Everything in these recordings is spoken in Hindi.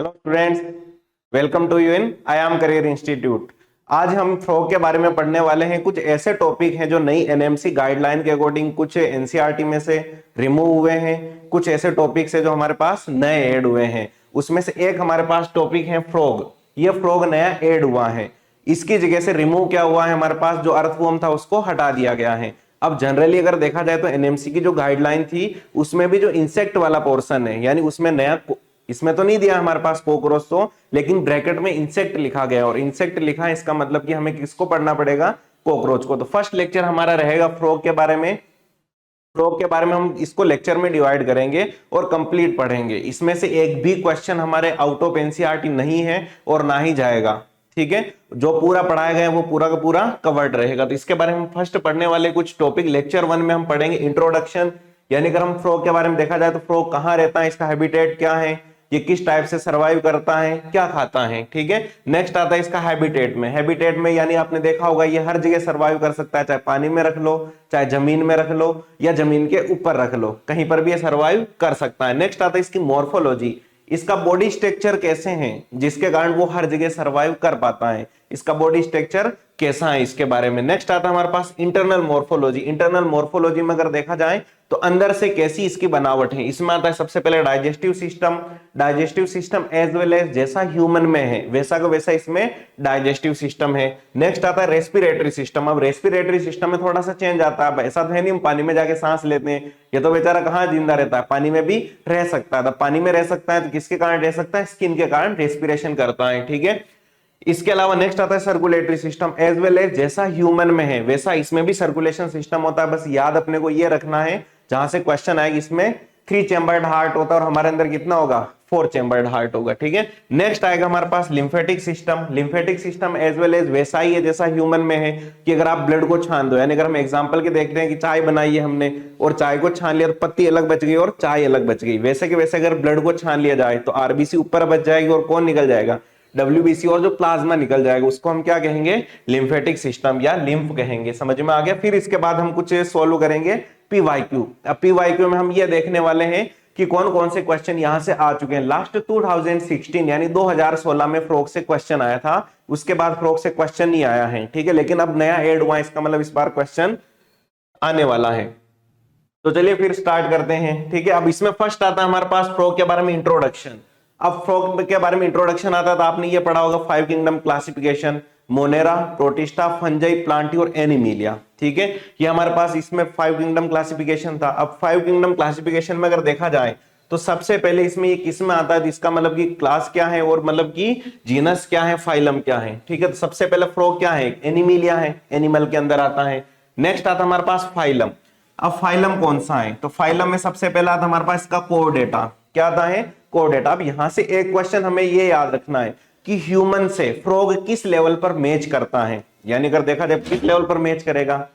Hello students, welcome to you in I M career institute. आज हम फ्रॉग के बारे में पढ़ने वाले हैं। कुछ ऐसे टॉपिक हैं जो नई एनएमसी गाइडलाइन के अकॉर्डिंग कुछ एनसीईआरटी में से रिमूव हुए हैं, कुछ ऐसे टॉपिक्स हैं जो हमारे पास नए ऐड हुए हैं। उसमें से एक हमारे पास टॉपिक है फ्रॉग। ये फ्रॉग नया ऐड हुआ है, इसकी जगह से रिमूव क्या हुआ है, हमारे पास जो अर्थवॉर्म था उसको हटा दिया गया है। अब जनरली अगर देखा जाए तो एनएमसी की जो गाइडलाइन थी उसमें भी जो इंसेक्ट वाला पोर्शन है, यानी उसमें नया, इसमें तो नहीं दिया हमारे पास कॉकरोच तो, लेकिन ब्रैकेट में इंसेक्ट लिखा गया और इंसेक्ट लिखा है, इसका मतलब कि हमें किसको पढ़ना पड़ेगा, कॉकरोच को। तो फर्स्ट लेक्चर हमारा रहेगा फ्रॉग के बारे में। फ्रॉग के बारे में हम इसको लेक्चर में डिवाइड करेंगे और कंप्लीट पढ़ेंगे। इसमें से एक भी क्वेश्चन हमारे आउट ऑफ एनसीईआरटी नहीं है और ना ही जाएगा, ठीक है। जो पूरा पढ़ाया गया है वो पूरा का पूरा कवर्ड रहेगा। तो इसके बारे में हम फर्स्ट पढ़ने वाले कुछ टॉपिक लेक्चर 1 में हम पढ़ेंगे इंट्रोडक्शन, यानी अगर हम फ्रॉग के बारे में देखा जाए तो फ्रॉग कहाँ रहता है, इसका हैबिटेट क्या है, ये किस टाइप से सरवाइव करता है, क्या खाता है, ठीक है। नेक्स्ट आता है इसका हैबिटेट में। हैबिटेट में यानी आपने देखा होगा ये हर जगह सरवाइव कर सकता है, चाहे पानी में रख लो, चाहे जमीन में रख लो, या जमीन के ऊपर रख लो, कहीं पर भी ये सरवाइव कर सकता है। नेक्स्ट आता है इसकी मॉर्फोलॉजी, इसका बॉडी स्ट्रक्चर कैसे हैं जिसके कारण वो हर जगह सरवाइव कर पाता है, इसका बॉडी स्ट्रक्चर कैसा है, इसके बारे में। नेक्स्ट आता है हमारे पास इंटरनल मॉर्फोलॉजी। इंटरनल मॉर्फोलॉजी में अगर देखा जाए तो अंदर से कैसी इसकी बनावट है, इसमें आता है सबसे पहले digestive system. Digestive system as well as जैसा ह्यूमन में है वैसा का वैसा इसमें डाइजेस्टिव सिस्टम है। नेक्स्ट आता है रेस्पिरेटरी सिस्टम। अब रेस्पिरेटरी सिस्टम में थोड़ा सा चेंज आता है। ऐसा तो है नहीं हम पानी में जाके सांस लेते हैं, ये तो बेचारा कहाँ जिंदा रहता है, पानी में भी रह सकता है। तो पानी में रह सकता है तो किसके कारण रह सकता है, स्किन के कारण रेस्पिरेशन करता है, ठीक है। इसके अलावा नेक्स्ट आता है circulatory system. As well as जैसा ह्यूमन में है वैसा इसमें भी सर्कुलेशन सिस्टम होता है। बस याद अपने को ये रखना है, जहां से क्वेश्चन आएगा इसमें 3 चैम्बर्ड हार्ट होता है और हमारे अंदर कितना होगा, 4 चैम्बर्ड हार्ट होगा, ठीक है। नेक्स्ट आएगा हमारे पास lymphatic system. Lymphatic system as well as वैसा ही है जैसा ह्यूमन में है, कि अगर आप ब्लड को छान दो, यानी अगर हम एग्जांपल के देखते हैं कि चाय बनाई है हमने और चाय को छान लिया तो पत्ती अलग बच गई और चाय अलग बच गई, वैसे के वैसे अगर ब्लड को छान लिया जाए तो आरबीसी ऊपर बच जाएगी और कौन निकल जाएगा, डब्ल्यूबीसी, और जो प्लाज्मा निकल जाएगा उसको हम क्या कहेंगे, लिम्फेटिक सिस्टम या लिम्फ कहेंगे। समझ में आ गया। फिर इसके बाद हम कुछ सोल्व करेंगे पीवाईक्यू। अब पीवाईक्यू में हम ये देखने वाले हैं कि कौन कौन से क्वेश्चन यहां से आ चुके हैं। लास्ट 2016 यानी 2016 में फ्रॉग से क्वेश्चन आया था, उसके बाद फ्रॉग से क्वेश्चन नहीं आया है, ठीक है। लेकिन अब नया ऐड हुआ है, इसका मतलब इस बार क्वेश्चन आने वाला है। तो चलिए फिर स्टार्ट करते हैं, ठीक है। अब इसमें फर्स्ट आता है हमारे पास फ्रॉग के बारे में इंट्रोडक्शन। अब फ्रॉग के बारे में इंट्रोडक्शन आता है तो आपने ये पढ़ा होगा 5 kingdom classification, Monera, protista, fungi, Plantae और एनिमिलिया, ठीक है। ये हमारे पास इसमें 5 किंगडम क्लासिफिकेशन था। अब 5 किंगडम क्लासिफिकेशन में अगर देखा जाए तो सबसे पहले इसमें ये किस में आता है, इसका मतलब कि क्लास क्या है और मतलब कि जीनस क्या है, फाइलम क्या है, ठीक है। तो सबसे पहले फ्रॉग क्या है, एनिमिलिया है, एनिमल के अंदर आता है। नेक्स्ट आता है हमारे पास फाइलम। अब फाइलम कौन सा है, तो फाइलम में सबसे पहला आता हमारे पास इसका कोर डेटा। क्या आता है, कोर डेटा। अब यहां से एक क्वेश्चन हमें ये याद रखना है कि ह्यूमन से फ्रॉग किस लेवल पर मैच करता है, यानी अगर देखा जाए किस लेवल पर मैच करेगा।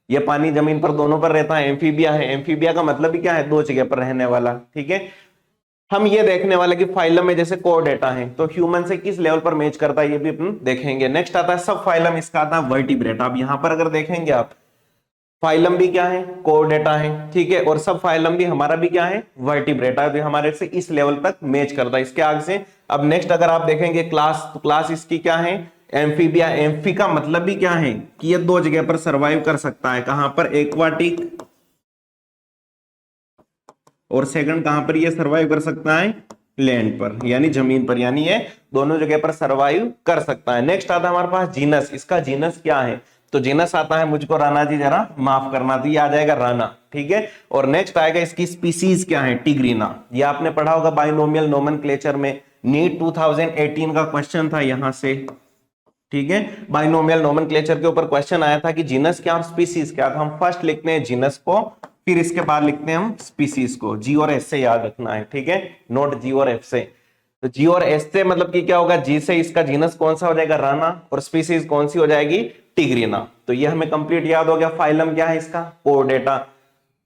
ये पानी जमीन पर दोनों पर रहता है, एम्फीबिया है। एम्फीबिया का मतलब भी क्या है, 2 जगह पर रहने वाला, ठीक है। हम ये देखने वाले कि फाइलम में जैसे कोर डेटा है तो ह्यूमन से किस लेवल पर मैच करता है ये भी अपन देखेंगे। नेक्स्ट आता है सब फाइलम, इसका आता है वर्टिब्रेट। अब यहां पर अगर देखेंगे आप, फाइलम भी क्या है, कोर डेटा है, ठीक है, और सब फाइलम भी हमारा भी क्या है, वर्टिब्रेटा है, हमारे से इस लेवल तक मैच करता है इसके आगे से। अब नेक्स्ट अगर आप देखेंगे क्लास, तो क्लास इसकी क्या है, एम्फीबिया। एम्फी का मतलब भी क्या है कि ये 2 जगह पर सरवाइव कर सकता है, कहां पर, एक्वाटिक, और सेकंड कहां पर ये सरवाइव कर सकता है, लैंड पर यानी जमीन पर, यानी ये दोनों जगह पर सरवाइव कर सकता है। नेक्स्ट आता है हमारे पास जीनस। इसका जीनस क्या है, तो जीनस आता है, मुझको राणा जी जरा माफ करना, तो ये आ जाएगा राणा, ठीक है। और नेक्स्ट आएगा इसकी स्पीसीज क्या है, टिग्रीना। ये आपने पढ़ा होगा बाइनोमियल नोमेनक्लेचर में, नीट 2018 का क्वेश्चन था यहां से, ठीक है। बाइनोमियल नोमेनक्लेचर के ऊपर क्वेश्चन आया था कि जीनस क्या और स्पीसीज क्या। तो हम फर्स्ट लिखते हैं जीनस को, फिर इसके बाद लिखते हैं हम स्पीसीज को। जी और एस से याद रखना है, ठीक है, नोट जी और एफ से। तो जी और एस से मतलब कि क्या होगा, जी से इसका जीनस कौन सा हो जाएगा, राना, और स्पीसीज कौन सी हो जाएगी, टिग्रीना। तो ये हमें कंप्लीट याद हो गया। फाइलम क्या है इसका, कोर डेटा।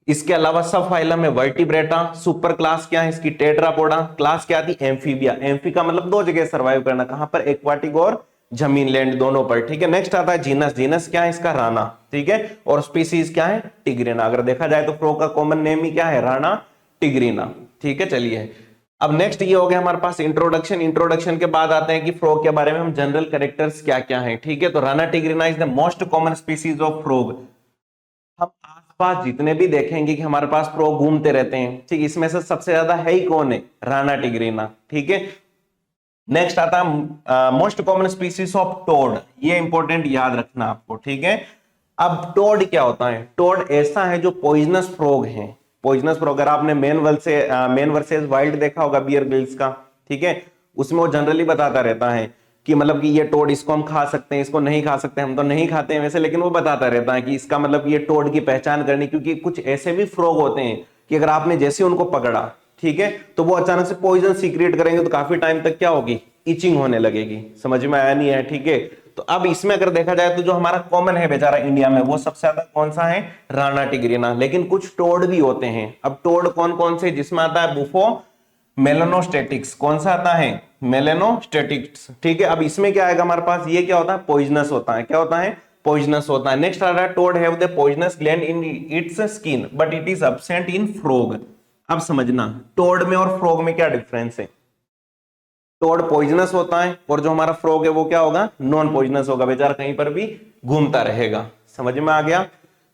इसके अलावा सब फाइलम है वर्टिब्रेटा। सुपर क्लास क्या है इसकी, टेट्रापोडा। क्लास क्या थी, एम्फीबिया। एम्फी का मतलब 2 जगह सर्वाइव करना, कहां पर, एक्वाटिक और जमीन, लैंड दोनों पर, ठीक है। नेक्स्ट आता है जीनस। जीनस क्या है इसका, राणा, ठीक है, और स्पीसीज क्या है, टिग्रीना। अगर देखा जाए तो फ्रॉग का कॉमन नेम ही क्या है, राणा टिग्रीना, ठीक है। चलिए अब नेक्स्ट ये हो गया हमारे पास इंट्रोडक्शन। इंट्रोडक्शन के बाद आते हैं कि फ्रॉग के बारे में हम जनरल कैरेक्टर्स क्या क्या हैं। ठीक है, तो Rana tigrina is the most common species of frog. हम आसपास जितने भी देखेंगे कि हमारे पास फ्रॉग घूमते रहते हैं, ठीक, इसमें से सबसे ज्यादा है ही कौन है, राना टिग्रिना। ठीक है, नेक्स्ट आता है most common species of toad. ये इंपॉर्टेंट याद रखना आपको। ठीक है, अब टोड क्या होता है? टोड ऐसा है जो पॉइजनस फ्रॉग है। पॉइजनस फ्रॉग, अगर आपने मैन वर्सेस वाइल्ड देखा होगा बियर ग्रिल्स का, ठीक है, उसमें वो जनरली बताता रहता है कि मतलब कि ये टोड, इसको हम खा सकते हैं, इसको नहीं खा सकते। हम तो नहीं खाते हैं वैसे, लेकिन वो बताता रहता है कि इसका मतलब ये टोड की पहचान करनी, क्योंकि कुछ ऐसे भी फ्रॉग होते हैं कि अगर आपने जैसे उनको पकड़ा, ठीक है, तो वो अचानक से पॉइजन सीक्रेट करेंगे, तो काफी टाइम तक क्या होगी, इचिंग होने लगेगी। समझ में आया नहीं है? ठीक है, तो अब इसमें अगर देखा जाए तो जो हमारा कॉमन है बेचारा इंडिया में, वो सबसे ज्यादा कौन सा है, राना टिग्रिना। लेकिन कुछ टोड भी होते हैं। अब टोड कौन कौन से, जिसमें आता है बुफो मेलानोस्टेटिक्स। कौन सा आता है, मेलानोस्टेटिक्स। ठीक है, अब इसमें क्या आएगा हमारे पास, ये क्या होता है, पॉइजनस होता है। क्या होता है, पॉइजनस होता है। नेक्स्ट आ रहा है toad have the poisonous gland in its skin but it is absent in frog. अब समझना टोड में और फ्रॉग में क्या डिफरेंस है। टोड पॉइजनस होता है और जो हमारा फ्रॉग है वो क्या होगा, नॉन पॉइजनस होगा, बेचारा कहीं पर भी घूमता रहेगा। समझ में आ गया?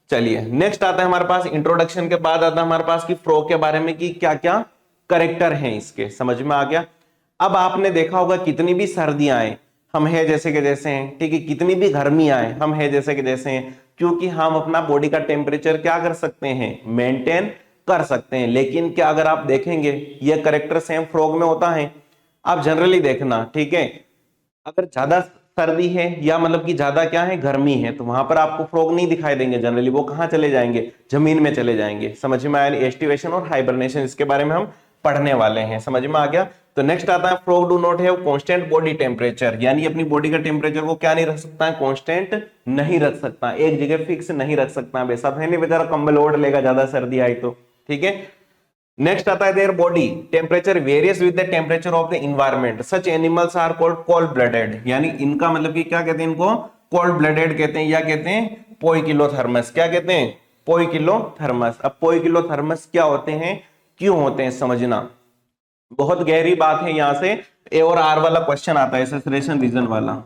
चलिए नेक्स्ट आता है हमारे पास, इंट्रोडक्शन के बाद आता है हमारे पास कि फ्रॉग के बारे में कि क्या क्या करेक्टर हैं इसके। समझ में आ गया? अब आपने देखा होगा कितनी भी सर्दियां आए हम है जैसे के जैसे हैं, ठीक है, कितनी भी गर्मी आए हम है जैसे के जैसे हैं, क्योंकि हम अपना बॉडी का टेम्परेचर क्या कर सकते हैं, मेंटेन कर सकते हैं। लेकिन क्या अगर आप देखेंगे ये करेक्टर सेम फ्रॉग में होता है? आप जनरली देखना, ठीक है, अगर ज्यादा सर्दी है या मतलब कि ज्यादा क्या है, गर्मी है, तो वहां पर आपको फ्रॉग नहीं दिखाई देंगे जनरली। वो कहां चले जाएंगे, जमीन में चले जाएंगे। समझ में आया? एस्टिवेशन और हाइबरनेशन, इसके बारे में हम पढ़ने वाले हैं। समझ में आ गया? तो नेक्स्ट आता है frog do not have constant body temperature, यानी अपनी बॉडी का टेम्परेचर को क्या नहीं रख सकता है, कांस्टेंट नहीं रख सकता, एक जगह फिक्स नहीं रख सकता। वैसा है नहीं बेचारा कंबल ओढ़ लेगा ज्यादा सर्दी आई तो। ठीक है, नेक्स्ट आता है their body temperature varies with the temperature of the environment. Such animals are called cold blooded, यानी इनका मतलब कि क्या कहते हैं, इनको कोल्ड ब्लडेड कहते हैं, या कहते हैं पोइकिलोथर्मस। क्या कहते हैं, पोइकिलोथर्मस। अब पोइकिलोथर्मस क्या होते हैं, क्यों होते हैं, समझना बहुत गहरी बात है। यहां से ए और आर वाला क्वेश्चन आता है, सैचुरेशन रीजन वाला।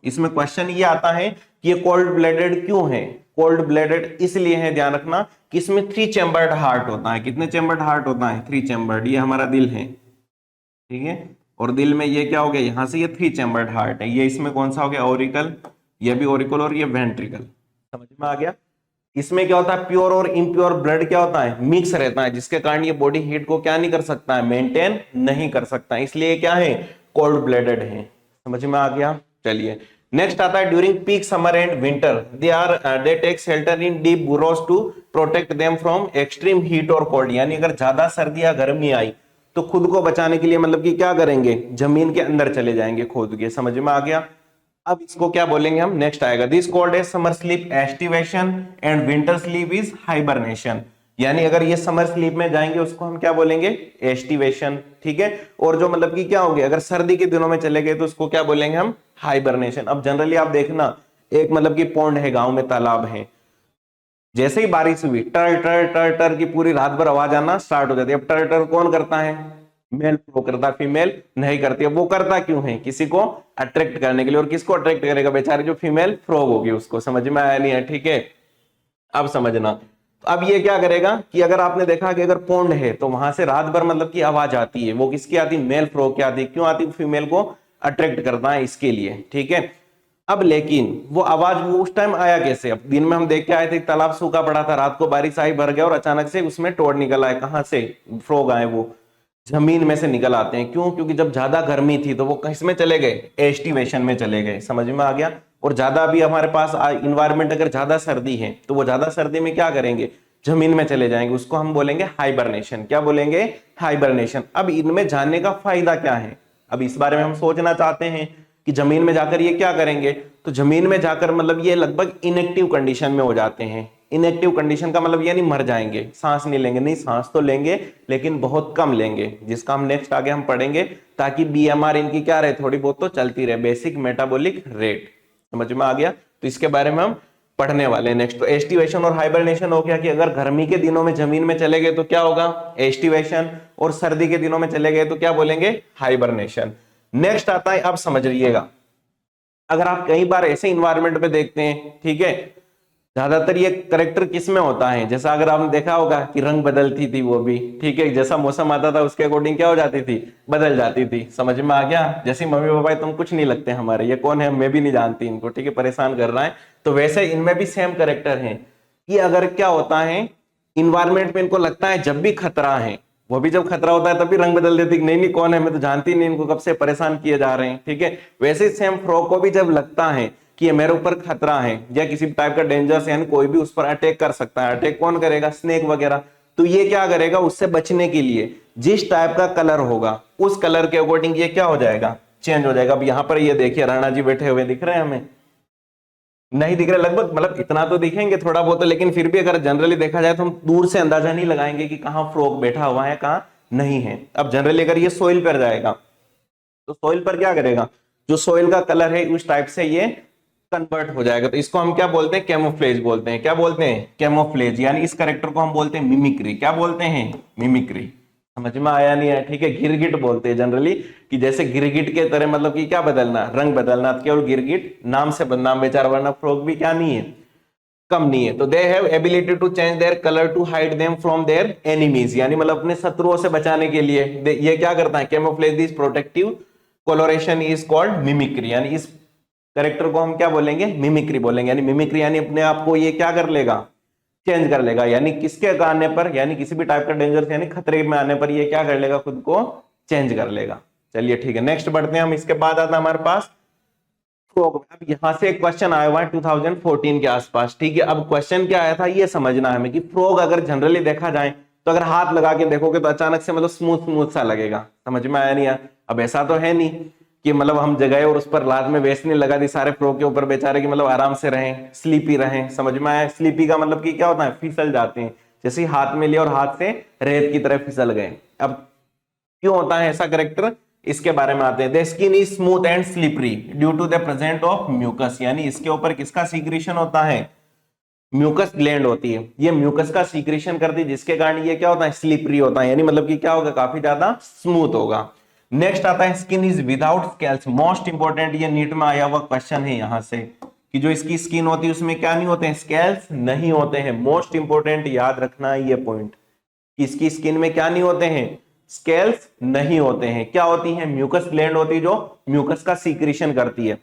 इसमें क्वेश्चन ये आता है कि ये कोल्ड ब्लडेड क्यों है। कोल्ड ब्लडेड इसलिए है, ध्यान रखना, कि इसमें 3 चैम्बर्ड हार्ट होता है। कितने चैम्बर्ड हार्ट होता है, 3 चैम्बर्ड। ये हमारा दिल है, ठीक है, और दिल में ये क्या हो गया, यहां से ये 3 चैम्बर्ड हार्ट है। ये इसमें कौन सा हो गया, ऑरिकल, ये भी ऑरिकल, और ये वेंट्रिकल। समझ में आ गया? इसमें क्या होता है, प्योर और इम्प्योर ब्लड क्या होता है, मिक्स रहता है, जिसके कारण ये बॉडी हीट को क्या नहीं कर सकता है, मेंटेन नहीं कर सकता, इसलिए क्या है, कोल्ड ब्लडेड है। समझ में आ गया? चलिए नेक्स्ट आता है during peak summer and winter they take shelter in deep burrows to protect them from extreme heat और कोल्ड। यानी अगर ज्यादा सर्दी या गर्मी आई तो खुद को बचाने के लिए मतलब कि क्या करेंगे, जमीन के अंदर चले जाएंगे खोद के। समझ में आ गया? अब इसको क्या बोलेंगे हम, नेक्स्ट आएगा, this called as summer sleep aestivation and winter sleep is hibernation. यानी अगर ये समर स्लीप में जाएंगे उसको हम क्या बोलेंगे, एस्टिवेशन। ठीक है, और जो मतलब कि क्या होगी, अगर सर्दी के दिनों में चले गए तो उसको क्या बोलेंगे हम, हाइबरनेशन। अब जनरली आप देखना, एक मतलब कि पौंड है, गांव में तालाब है, जैसे ही बारिश हुई टर टर टर टर की पूरी रात भर आवाज आना स्टार्ट हो जाती है। अब टर टर कौन करता है, मेल फ्लो करता, फीमेल नहीं करती है। वो करता क्यों है, किसी को अट्रैक्ट करने के लिए। और किसको अट्रैक्ट करेगा, बेचारी जो फीमेल फ्रॉग होगी उसको। समझ में आया नहीं है? ठीक है, अब समझना, तो अब ये क्या करेगा कि अगर आपने देखा कि अगर पौंड है तो वहां से रात भर मतलब की आवाज आती है, वो किसकी आती है, मेल फ्रॉग की आती है। क्यों आती है, फीमेल को अट्रैक्ट करता है इसके लिए। ठीक है, अब लेकिन वो आवाज वो उस टाइम आया कैसे, अब दिन में हम देख के आए थे तालाब सूखा पड़ा था, रात को बारिश आई, भर गया, और अचानक से उसमें टोड निकल आए। कहां से, फ्रॉग आए, वो जमीन में से निकल आते हैं। क्यों, क्योंकि जब ज्यादा गर्मी थी तो वो किसमें चले गए, एस्टिवेशन में चले गए। समझ में आ गया? और ज्यादा भी हमारे पास इन्वायरमेंट अगर ज्यादा सर्दी है तो वो ज्यादा सर्दी में क्या करेंगे, जमीन में चले जाएंगे। उसको हम बोलेंगे हाइबरनेशन। क्या बोलेंगे, हाइबरनेशन। अब इनमें जानने का फायदा क्या है, अब इस बारे में हम सोचना चाहते हैं कि जमीन में जाकर ये क्या करेंगे। तो जमीन में जाकर मतलब ये लगभग इनएक्टिव कंडीशन में हो जाते हैं। इनएक्टिव कंडीशन का मतलब यानी मर जाएंगे, सांस नहीं लेंगे, नहीं सांस तो लेंगे लेकिन बहुत कम लेंगे, जिसका हम नेक्स्ट आगे हम पढ़ेंगे, ताकि बीएमआर इनकी क्या रहे, थोड़ी बहुत तो चलती रहे, बेसिक मेटाबॉलिक रेट। समझ में आ गया? तो इसके बारे में हम पढ़ने वाले। नेक्स्ट तो एस्टिवेशन और हाइबरनेशन हो गया कि अगर गर्मी के दिनों में जमीन में चले गए तो क्या होगा, एस्टिवेशन, और सर्दी के दिनों में चले गए तो क्या बोलेंगे, हाइबरनेशन। नेक्स्ट आता है, अब समझ लीजिएगा, अगर आप कई बार ऐसे इन्वायरमेंट पे देखते हैं, ठीक है, ज्यादातर ये करेक्टर किस में होता है, जैसा अगर आपने देखा होगा कि रंग बदलती थी वो भी, ठीक है, जैसा मौसम आता था उसके अकॉर्डिंग क्या हो जाती थी, बदल जाती थी। समझ में आ गया, जैसे मम्मी पापा तुम कुछ नहीं लगते हमारे, ये कौन है, मैं भी नहीं जानती इनको, ठीक है, परेशान कर रहा है, तो वैसे इनमें भी सेम करेक्टर है कि अगर क्या होता है इन्वायरमेंट में इनको लगता है जब भी खतरा है, वो भी जब खतरा होता है तब भी रंग बदल देती, नहीं नहीं कौन है, मैं तो जानती नहीं, इनको कब से परेशान किए जा रहे हैं, ठीक है। वैसे सेम फ्रॉग को भी जब लगता है कि ये मेरे ऊपर खतरा है या किसी टाइप का डेंजर यानी कोई भी उस पर अटैक कर सकता है, अटैक कौन करेगा, स्नेक वगैरह, तो ये क्या करेगा, उससे बचने के लिए जिस टाइप का कलर होगा उस कलर के अकॉर्डिंग ये क्या हो जाएगा, चेंज हो जाएगा। अब यहाँ पर ये देखिए राणा जी बैठे हुए दिख रहे हैं, हमें नहीं दिख रहे लगभग, मतलब इतना तो दिखेंगे थोड़ा बहुत, लेकिन फिर भी अगर जनरली देखा जाए तो हम दूर से अंदाजा नहीं लगाएंगे कि कहाँ फ्रॉग बैठा हुआ है कहाँ नहीं है। अब जनरली अगर ये सोइल पर जाएगा तो सोइल पर क्या करेगा, जो सोइल का कलर है उस टाइप से ये कन्वर्ट हो जाएगा, तो इसको हम क्या बोलते हैं, कैमोफ्लेज बोलते हैं। क्या बोलते हैं, कैमोफ्लेज, यानी इस करेक्टर को हम बोलते हैं मिमिक्री। क्या बोलते हैं, मिमिक्री। समझ में आया नहीं है, ठीक है, गिरगिट बोलते हैं जनरली, कि जैसे गिरगिट के तरह, मतलब कि क्या बदलना, रंग बदलना, केवल गिरगिट नाम से बदनाम बेचारा, वरना फ्रॉग भी क्या नहीं है, कम नहीं है। तो they have ability to change their colour to hide them from their enemies, यानी मतलब अपने शत्रुओं से बचाने के लिए ये क्या करता है, camouflage this protective coloration is called mimicry, यानी इस करेक्टर को हम क्या बोलेंगे, मिमिक्री बोलेंगे। यानी मिमिक्री यानी अपने आप को ये क्या कर लेगा, चेंज कर लेगा, यानी किसके आने पर, यानी किसी भी टाइप का डेंजर यानी खतरे में आने पर ये क्या कर लेगा, खुद को चेंज कर लेगा। चलिए ठीक है, नेक्स्ट बढ़ते हैं हम। इसके बाद आता है हमारे पास फ्रॉग। अब यहां से एक क्वेश्चन आया हुआ है 2014 के आसपास, ठीक है। अब क्वेश्चन क्या आया था ये समझना है हमें कि फ्रॉग अगर जनरली देखा जाए तो अगर हाथ लगा के देखोगे तो अचानक से मतलब स्मूथ स्मूथ सा लगेगा, समझ में आया नहीं आया। अब ऐसा तो है नहीं कि मतलब हम जगह और उस पर लात में बेचने लगा दी सारे फ्रॉग के ऊपर बेचारे की, मतलब आराम से रहें, स्लीपी रहें। समझ में आया, स्लीपी का मतलब कि क्या होता है, फिसल जाते हैं, जैसे हाथ में लिया और हाथ से रेत की तरह फिसल गए। अब क्यों होता है ऐसा करेक्टर, इसके बारे में आते हैं। The skin is smooth and slippery due to the present of mucus, यानी इसके ऊपर किसका सीक्रेशन होता है, म्यूकस ग्लैंड होती है, ये म्यूकस का सीक्रेशन करती है, जिसके कारण ये क्या होता है, स्लिपरी होता है, यानी मतलब कि क्या होगा, काफी ज्यादा स्मूथ होगा। नेक्स्ट आता है skin is without scales, most important, ये नीट में आया हुआ क्वेश्चन है यहां से, कि जो इसकी स्किन होती है उसमें क्या नहीं होते हैं, स्केल्स नहीं होते हैं। मोस्ट इंपोर्टेंट याद रखना है ये पॉइंट, इसकी स्किन में क्या नहीं होते हैं, स्केल्स नहीं होते हैं। क्या होती है, म्यूकस ग्लैंड होती है जो म्यूकस का सीक्रेशन करती है,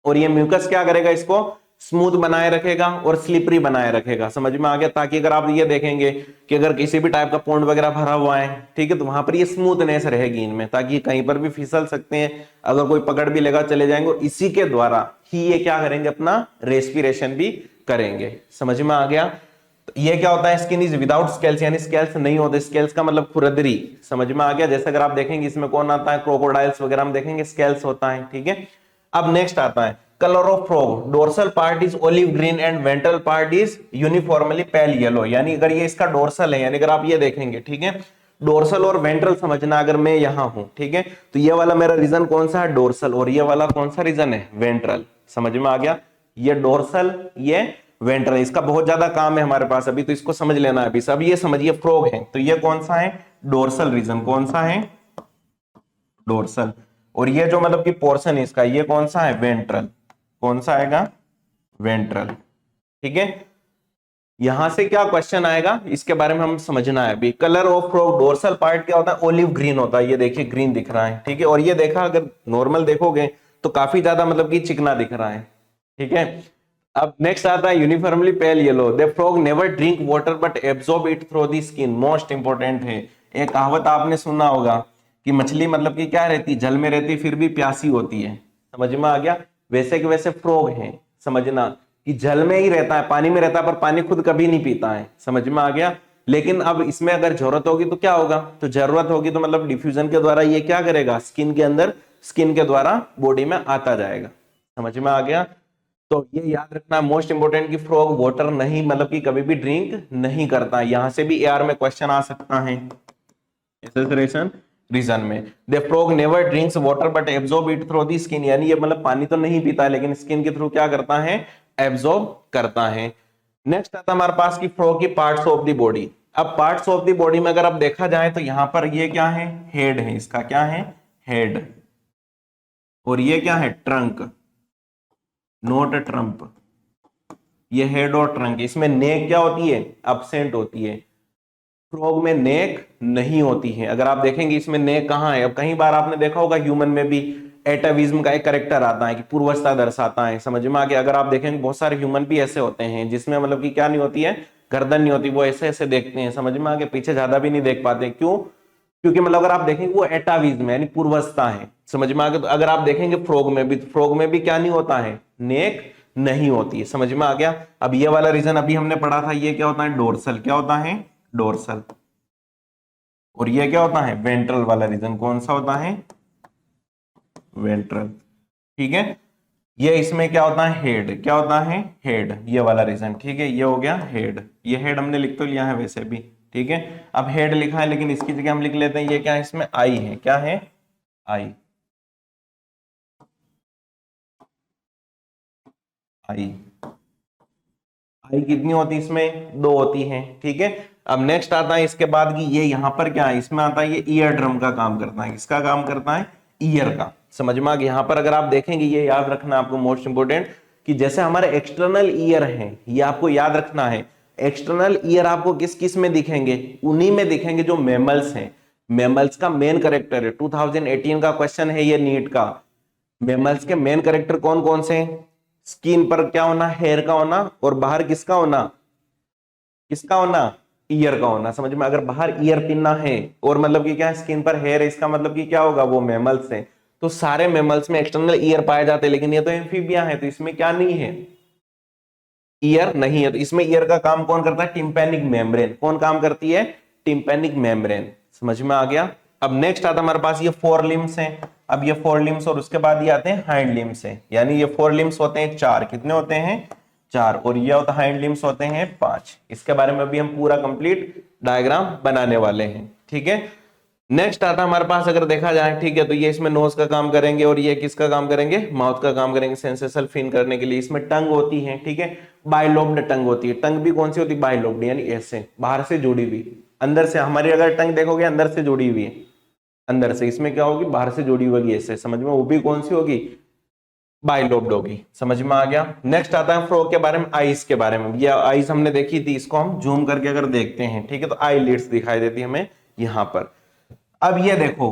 और ये म्यूकस क्या करेगा, इसको स्मूथ बनाए रखेगा और स्लिपरी बनाए रखेगा। समझ में आ गया, ताकि अगर आप ये देखेंगे कि अगर किसी भी टाइप का पॉन्ड वगैरह भरा हुआ है, ठीक है, तो वहां पर ये स्मूथनेस रहेगी इनमें, ताकि कहीं पर भी फिसल सकते हैं, अगर कोई पकड़ भी लेगा चले जाएंगे, इसी के द्वारा ही ये क्या करेंगे, अपना रेस्पिरेशन भी करेंगे। समझ में आ गया। तो ये क्या होता है, स्किन इज विदाउट स्केल्स, यानी स्केल्स नहीं होते, स्केल्स का मतलब खुरदरी। समझ में आ गया, जैसे अगर आप देखेंगे इसमें कौन आता है, क्रोकोडाइल्स वगैरह हम देखेंगे स्केल्स होता है, ठीक है। अब नेक्स्ट आता है colour of frog, dorsal part is olive green and ventral part is uniformly pale yellow, यानी अगर ये इसका डोर्सल है, यानी अगर आप ये देखेंगे, ठीक है, डोर्सल और वेंट्रल समझना, अगर मैं यहां हूं, ठीक है, तो ये वाला मेरा रीजन कौन सा है, डोर्सल, और ये वाला कौन सा रीजन है, वेंट्रल। समझ में आ गया, ये डोर्सल ये वेंट्रल, इसका बहुत ज्यादा काम है हमारे पास अभी, तो इसको समझ लेना है अभी। सब ये समझिए फ्रॉग है, तो ये कौन सा है, डोर्सल रीजन, कौन सा है, डोर्सल, और ये जो मतलब कि पोर्शन है इसका, ये कौन सा है, वेंट्रल, कौन सा आएगा, वेंट्रल, ठीक है। यहां से क्या क्वेश्चन आएगा इसके बारे में हम समझना है अभी। Colour of frog, dorsal part क्या होता है, ओलिव ग्रीन होता है, ये देखिए ग्रीन दिख रहा है, ठीक है, और ये देखा अगर नॉर्मल देखोगे तो काफी ज्यादा मतलब कि चिकना दिख रहा है, ठीक है। अब नेक्स्ट आता है uniformly pale yellow, the frog never drink water but absorb it through the skin, most important है। एक कहावत आपने सुना होगा कि मछली मतलब कि क्या रहती, जल में रहती फिर भी प्यासी होती है। समझ में आ गया, वैसे कि वैसे फ्रॉग है, समझना कि जल में ही रहता है, पानी में रहता है, पर पानी खुद कभी नहीं पीता है। समझ में आ गया। लेकिन अब इसमें अगर जरूरत होगी तो क्या होगा, तो जरूरत होगी तो मतलब डिफ्यूजन के द्वारा ये क्या करेगा, स्किन के अंदर, स्किन के द्वारा बॉडी में आता जाएगा। समझ में आ गया। तो ये याद रखना मोस्ट इंपोर्टेंट कि फ्रॉग वाटर नहीं मतलब कि कभी भी ड्रिंक नहीं करता। यहां से भी एआर में क्वेश्चन आ सकता है एसेसरेशन रीजन में। The frog never drinks water but absorb it through the skin, यानी ये मतलब पानी तो नहीं पीता है लेकिन स्किन के थ्रू क्या करता है, एब्जॉर्ब करता है। नेक्स्ट आता है हमारे पास की फ्रो की पार्ट्स ऑफ द बॉडी। अब पार्ट्स ऑफ द बॉडी में अगर आप देखा जाए तो यहां पर ये क्या है, हेड है, इसका क्या है, हेड, और ये क्या है, ट्रंक, नोट ट्रंप, ये हेड और ट्रंक। इसमें नेक क्या होती है, अब्सेंट होती है। फ्रॉग में नेक नहीं होती है। अगर आप देखेंगे इसमें नेक कहां है, अब कई बार आपने देखा होगा ह्यूमन में भी एटाविज्म का एक करेक्टर आता है कि पूर्वस्था दर्शाता है, समझ में आ गया। अगर आप देखेंगे बहुत सारे ह्यूमन भी ऐसे होते हैं जिसमें मतलब कि क्या नहीं होती है, गर्दन नहीं होती, वो ऐसे ऐसे देखते हैं, समझ में आ गया, पीछे ज्यादा भी नहीं देख पाते। क्यों, क्योंकि मतलब अगर आप देखेंगे वो एटाविज्म यानी पूर्वस्था है, समझ में आ गया। तो अगर आप देखेंगे फ्रॉग में भी, तो फ्रॉग में भी क्या नहीं होता है, नेक नहीं होती है, समझ में आ गया। अब ये वाला रीजन अभी हमने पढ़ा था, ये क्या होता है, डोर्सल, क्या होता है, डोर्सल। और ये क्या होता है, वेंट्रल वाला रीजन, कौन सा होता है, वेंट्रल, ठीक है। ये इसमें क्या होता है, हेड, क्या होता है, हेड, ये वाला रीजन, ठीक है। ये हो गया हेड, ये हेड हमने लिख तो लिया है वैसे भी, ठीक है। अब हेड लिखा है लेकिन इसकी जगह हम लिख लेते हैं ये क्या है, इसमें आई है, क्या है, आई, आई, आई कितनी होती है इसमें, दो होती है, ठीक है। अब नेक्स्ट आता है इसके बाद कि ये यहां पर क्या है, इसमें आता है ये ईयर ड्रम का काम करता है, किसका काम करता है, ईयर का, समझ में आ गया। यहां पर अगर आप देखेंगे, ये याद रखना आपको मोस्ट इंपोर्टेंट, कि जैसे हमारे एक्सटर्नल ईयर है, ये आपको याद रखना है। एक्सटर्नल ईयर आपको किस किस में दिखेंगे, उन्हीं में दिखेंगे जो मेमल्स हैं। मेमल्स का मेन करेक्टर है, 2018 का क्वेश्चन है ये नीट का। मेमल्स के मेन करेक्टर कौन कौन से हैं, स्किन पर क्या होना, हेयर का होना, और बाहर किसका होना, किसका होना, ईयर का होना, समझ में। अगर बाहर ईयर पिनना है और मतलब कि क्या है, स्किन पर हेयर है, इसका मतलब कि क्या होगा, वो मेमल्स है। तो सारे मेमल्स में एक्सटर्नल ईयर पाए जाते हैं, लेकिन ये तो एम्फीबिया है, तो इसमें क्या नहीं है, ईयर नहीं है। तो इसमें ईयर का काम कौन करता है, टिम्पैनिक मेम्ब्रेन, कौन काम करती है, टिम्पैनिक मेम्ब्रेन, समझ में आ गया। अब नेक्स्ट आता है हमारे पास ये फोर लिम्स हैं। अब ये फोर लिम्स और उसके बाद ये आते हैं हाइंड लिम्स हैं, यानी ये फोर लिम्स होते हैं चार, कितने होते हैं, चार, और ये होता है हाइंड लिम्स होते हैं पांच। इसके बारे में भी हम पूरा कंप्लीट डायग्राम बनाने वाले हैं, ठीक है। नेक्स्ट आता है हमारे पास, अगर देखा जाए, ठीक है, तो ये इसमें नोज का काम करेंगे और ये किसका काम करेंगे, माउथ का काम करेंगे, सेंसेशन फील करने के लिए। इसमें टंग होती है, ठीक है, बाइलोब्ड टंग होती है। टंग भी कौन सी होती है, बाइलोब्ड, यानी ऐसे बाहर से जुड़ी हुई, अंदर से। हमारी अगर टंग देखोगे अंदर से जुड़ी हुई है, अंदर से। इसमें क्या होगी, बाहर से जुड़ी होगी ऐसे, समझ में, वो भी कौन सी होगी, बाइलोब्ड होगी, समझ में आ गया। नेक्स्ट आता है फ्रो के बारे में, आईज के बारे में। ये आईज हमने देखी थी, इसको हम जूम करके अगर देखते हैं, ठीक है, तो आई लिड्स दिखाई देती है हमें यहां पर। अब ये देखो,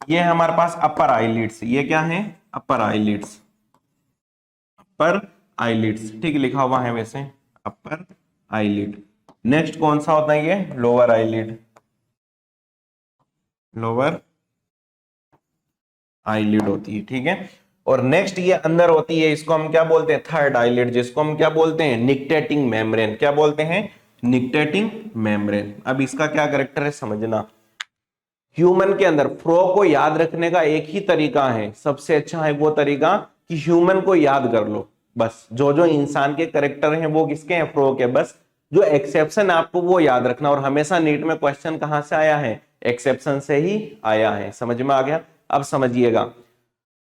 ये है हमारे पास अपर आईलिड्स, ये क्या है, अपर आईलिड्स, अपर आईलिड्स, ठीक लिखा हुआ है वैसे, अपर आईलिड। नेक्स्ट कौन सा होता है, ये लोअर आईलिड, लोअर आईलिड होती है, ठीक है। और नेक्स्ट ये अंदर होती है, इसको हम क्या बोलते हैं, थर्ड आईलिड, जिसको हम क्या बोलते हैं, निक्टेटिंग मेम्ब्रेन, क्या बोलते हैं, निक्टेटिंग मेम्ब्रेन। अब इसका क्या कैरेक्टर है समझना। ह्यूमन के अंदर फ्रो को याद रखने का एक ही तरीका है, सबसे अच्छा है वो तरीका कि ह्यूमन को याद कर लो, बस। जो जो इंसान के करेक्टर हैं वो किसके हैं, फ्रो के, बस। जो एक्सेप्शन है आपको वो याद रखना। और हमेशा नीट में क्वेश्चन कहां से आया है, एक्सेप्शन से ही आया है, समझ में आ गया। अब समझिएगा,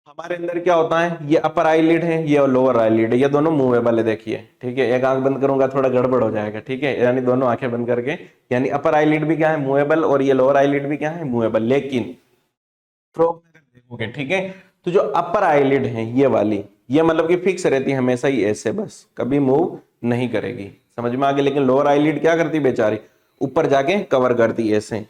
हमारे अंदर क्या होता है, ये अपर आईलिड है, ये लोअर आईलिड है, ये दोनों मूवेबल है, देखिए, ठीक है। एक आंख बंद करूंगा थोड़ा गड़बड़ हो जाएगा, ठीक है, यानी दोनों आंखें बंद करके, यानी अपर आईलिड भी क्या है, मूवेबल, और ये लोअर आईलिड भी क्या है, मूवेबल। लेकिन फ्रॉग में अगर देखोगे, ठीक है, तो जो अपर आईलिड है ये वाली, ये मतलब कि फिक्स रहती है हमेशा ही ऐसे, बस, कभी मूव नहीं करेगी, समझ में आ गया। लेकिन लोअर आईलिड क्या करती बेचारी, ऊपर जाके कवर करती ऐसे,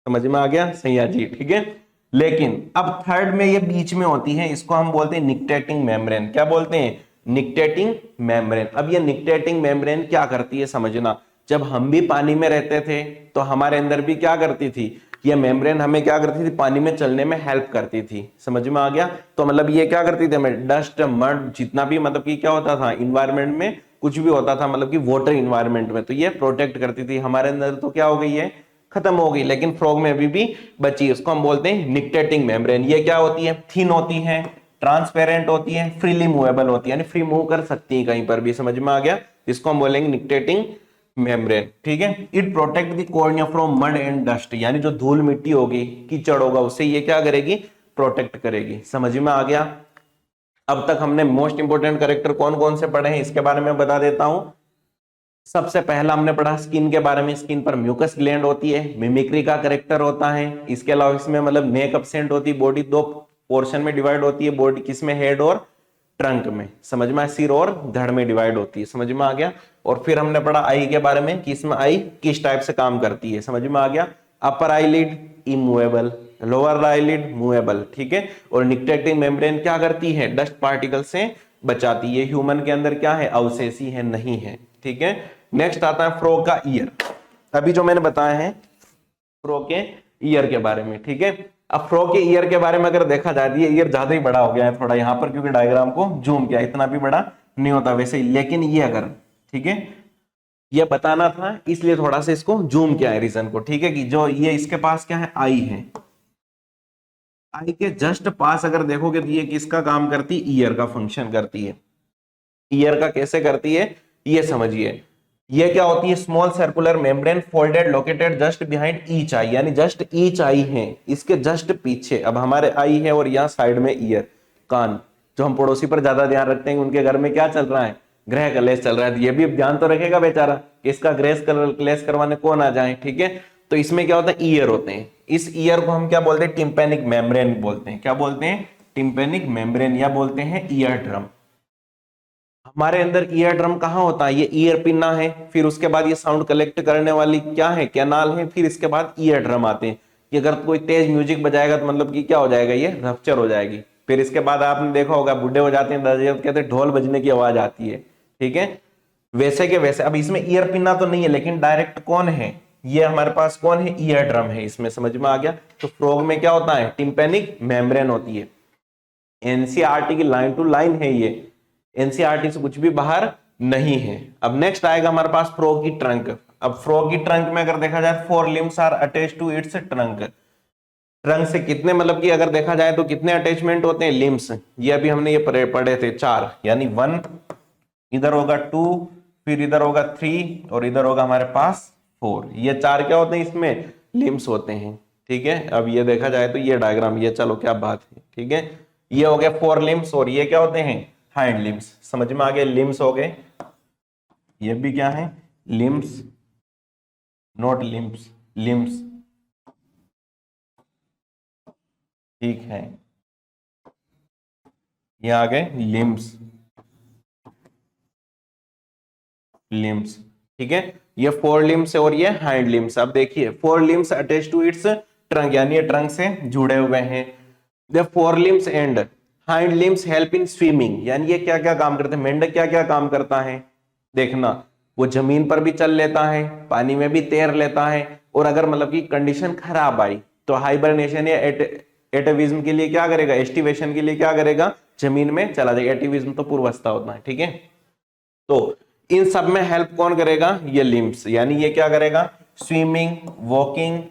समझ में आ गया सैया जी, ठीक है। लेकिन अब थर्ड में ये बीच में होती है, इसको हम बोलते हैं निक्टेटिंग मेम्ब्रेन, क्या बोलते हैं, निक्टेटिंग मेम्ब्रेन। अब ये निक्टेटिंग मेम्ब्रेन क्या करती है समझना। जब हम भी पानी में रहते थे तो हमारे अंदर भी क्या करती थी, ये मेम्ब्रेन हमें क्या करती थी, पानी में चलने में हेल्प करती थी, समझ में आ गया। तो मतलब ये क्या करती थी, हमें डस्ट मड जितना भी मतलब कि क्या होता था इन्वायरमेंट में, कुछ भी होता था मतलब कि वाटर इन्वायरमेंट में, तो ये प्रोटेक्ट करती थी। हमारे अंदर तो क्या हो गई है, खत्म हो गई, लेकिन फ्रॉग में अभी भी बची। उसको हम बोलते हैं निक्टेटिंग मेम्ब्रेन। ये क्या होती है, थिन होती है, ट्रांसपेरेंट होती है, फ्रीली मूवेबल होती है, यानी फ्री मूव कर सकती है कहीं पर भी, समझ में आ गया। इसको हम बोलेंगे निक्टेटिंग मेम्ब्रेन, ठीक है। It protect the cornea from mud and dust, यानी जो धूल मिट्टी होगी, कीचड़ होगा, उससे ये क्या करेगी, प्रोटेक्ट करेगी, समझ में आ गया। अब तक हमने मोस्ट इंपोर्टेंट कैरेक्टर कौन कौन से पढ़े हैं इसके बारे में बता देता हूं। सबसे पहला हमने पढ़ा स्किन के बारे में, स्किन पर म्यूकस ग्लैंड होती है, मिमिक्री का कैरेक्टर होता है। इसके अलावा इसमें मतलब नेक एब्सेंट होती है, बॉडी दो पोर्शन में डिवाइड होती है, बॉडी किसमें, हेड और ट्रंक में, समझ में, सिर और धड़ में डिवाइड होती है, समझ में आ गया। और फिर हमने पढ़ा आई के बारे में कि इसमें आई किस टाइप से काम करती है, समझ में आ गया। Upper eyelid immovable, lower eyelid movable, ठीक है। और निक्टेटिंग मेम्ब्रेन क्या करती है, डस्ट पार्टिकल से बचाती है। ह्यूमन के अंदर क्या है, अवशेषी है, नहीं है, ठीक है। नेक्स्ट आता है फ्रॉग का ईयर। अभी जो मैंने बताया है फ्रॉग के ईयर के बारे में, ठीक है। अब फ्रॉग के ईयर के बारे में अगर देखा जाए, ये ईयर ज्यादा ही बड़ा हो गया है थोड़ा यहाँ पर, क्योंकि डायग्राम को जूम किया, इतना भी बड़ा नहीं होता वैसे ही, लेकिन ये अगर, ठीक है, ये बताना था इसलिए थोड़ा सा इसको जूम किया है रीजन को, ठीक है। कि जो ये इसके पास क्या है, आई है, आई के जस्ट पास अगर देखोगे तो ये किसका काम करती है, ईयर का फंक्शन करती है। ईयर का कैसे करती है ये समझिए। ये क्या होती है, small circular membrane folded located just behind each eye, यानी जस्ट ईच आई है, इसके जस्ट पीछे। अब हमारे आई है और यहाँ साइड में ईयर, कान, जो हम पड़ोसी पर ज्यादा ध्यान रखते हैं, उनके घर में क्या चल रहा है, ग्रह कलेश चल रहा है, तो ये भी ध्यान तो रखेगा बेचारा कि इसका ग्रह कलेश करवाने कौन आ जाए, ठीक है। तो इसमें क्या होता है, ईयर होते हैं। इस ईयर को हम क्या बोलते हैं, टिम्पेनिक मेम्ब्रेन बोलते हैं। क्या बोलते हैं, टिम्पेनिक मेम्ब्रेन, या बोलते हैं ईयर ड्रम। हमारे अंदर ईयर ड्रम कहाँ होता है, ये ईयर पिन्ना है, फिर उसके बाद ये साउंड कलेक्ट करने वाली क्या है, कैनाल है, फिर इसके बाद ईयर ड्रम आते हैं। कि अगर कोई तेज म्यूजिक बजाएगा तो मतलब कि क्या हो जाएगा, ये रप्चर हो जाएगी। फिर इसके बाद आपने देखा होगा बुढ़े हो जाते हैं, कहते हैं ढोल बजने की आवाज आती है, ठीक है। वैसे के वैसे अब इसमें ईयर पिन्ना तो नहीं है, लेकिन डायरेक्ट कौन है, ये हमारे पास कौन है, ईयर ड्रम है इसमें, समझ में आ गया। तो फ्रॉग में क्या होता है, टिम्पेनिक मेम्ब्रेन होती है। एनसीईआरटी की लाइन टू लाइन है ये, एनसीईआरटी से कुछ भी बाहर नहीं है। अब नेक्स्ट आएगा हमारे पास फ्रॉग की ट्रंक। अब फ्रॉग की ट्रंक में अगर देखा जाए, 4 limbs are attached to its trunk. Trunk से कितने, मतलब कि अगर देखा जाए तो कितने अटैचमेंट होते हैं, लिम्स, ये अभी हमने ये पढ़े थे 4, यानी 1, इधर होगा 2, फिर इधर होगा 3 और इधर होगा हमारे पास 4। ये 4 क्या होते हैं, इसमें लिम्स होते हैं, ठीक है। अब ये देखा जाए तो ये डायग्राम, ये चलो क्या बात है, ठीक है। ये हो गया 4 लिम्स और ये क्या होते हैं, हाइंड लिम्स, समझ में आ गए, लिम्स हो गए। ये भी क्या है, लिम्स, नॉट लिम्स, लिम्स, ठीक है। ये आ गए लिम्स, लिम्स, ठीक है। ये 4 लिम्स है और ये हाइंड लिम्स। अब देखिए 4 limbs attach to its trunk, यानी ये ट्रंक से जुड़े हुए हैं। The 4 limbs and hind limbs help in swimming, यानी ये क्या क्या काम करते हैं, मेंढक क्या क्या काम करता है, देखना, वो जमीन पर भी चल लेता है, पानी में भी तैर लेता है, और अगर मतलब की कंडीशन खराब आई तो हाइबरनेशन या एटेविज्म के लिए क्या करेगा, एस्टिवेशन के लिए क्या करेगा, जमीन में चला जाएगा। एटिविज्म तो पूर्वावस्था होता है, ठीक है। तो इन सब में हेल्प कौन करेगा, ये लिम्स, यानी ये क्या करेगा, स्विमिंग, वॉकिंग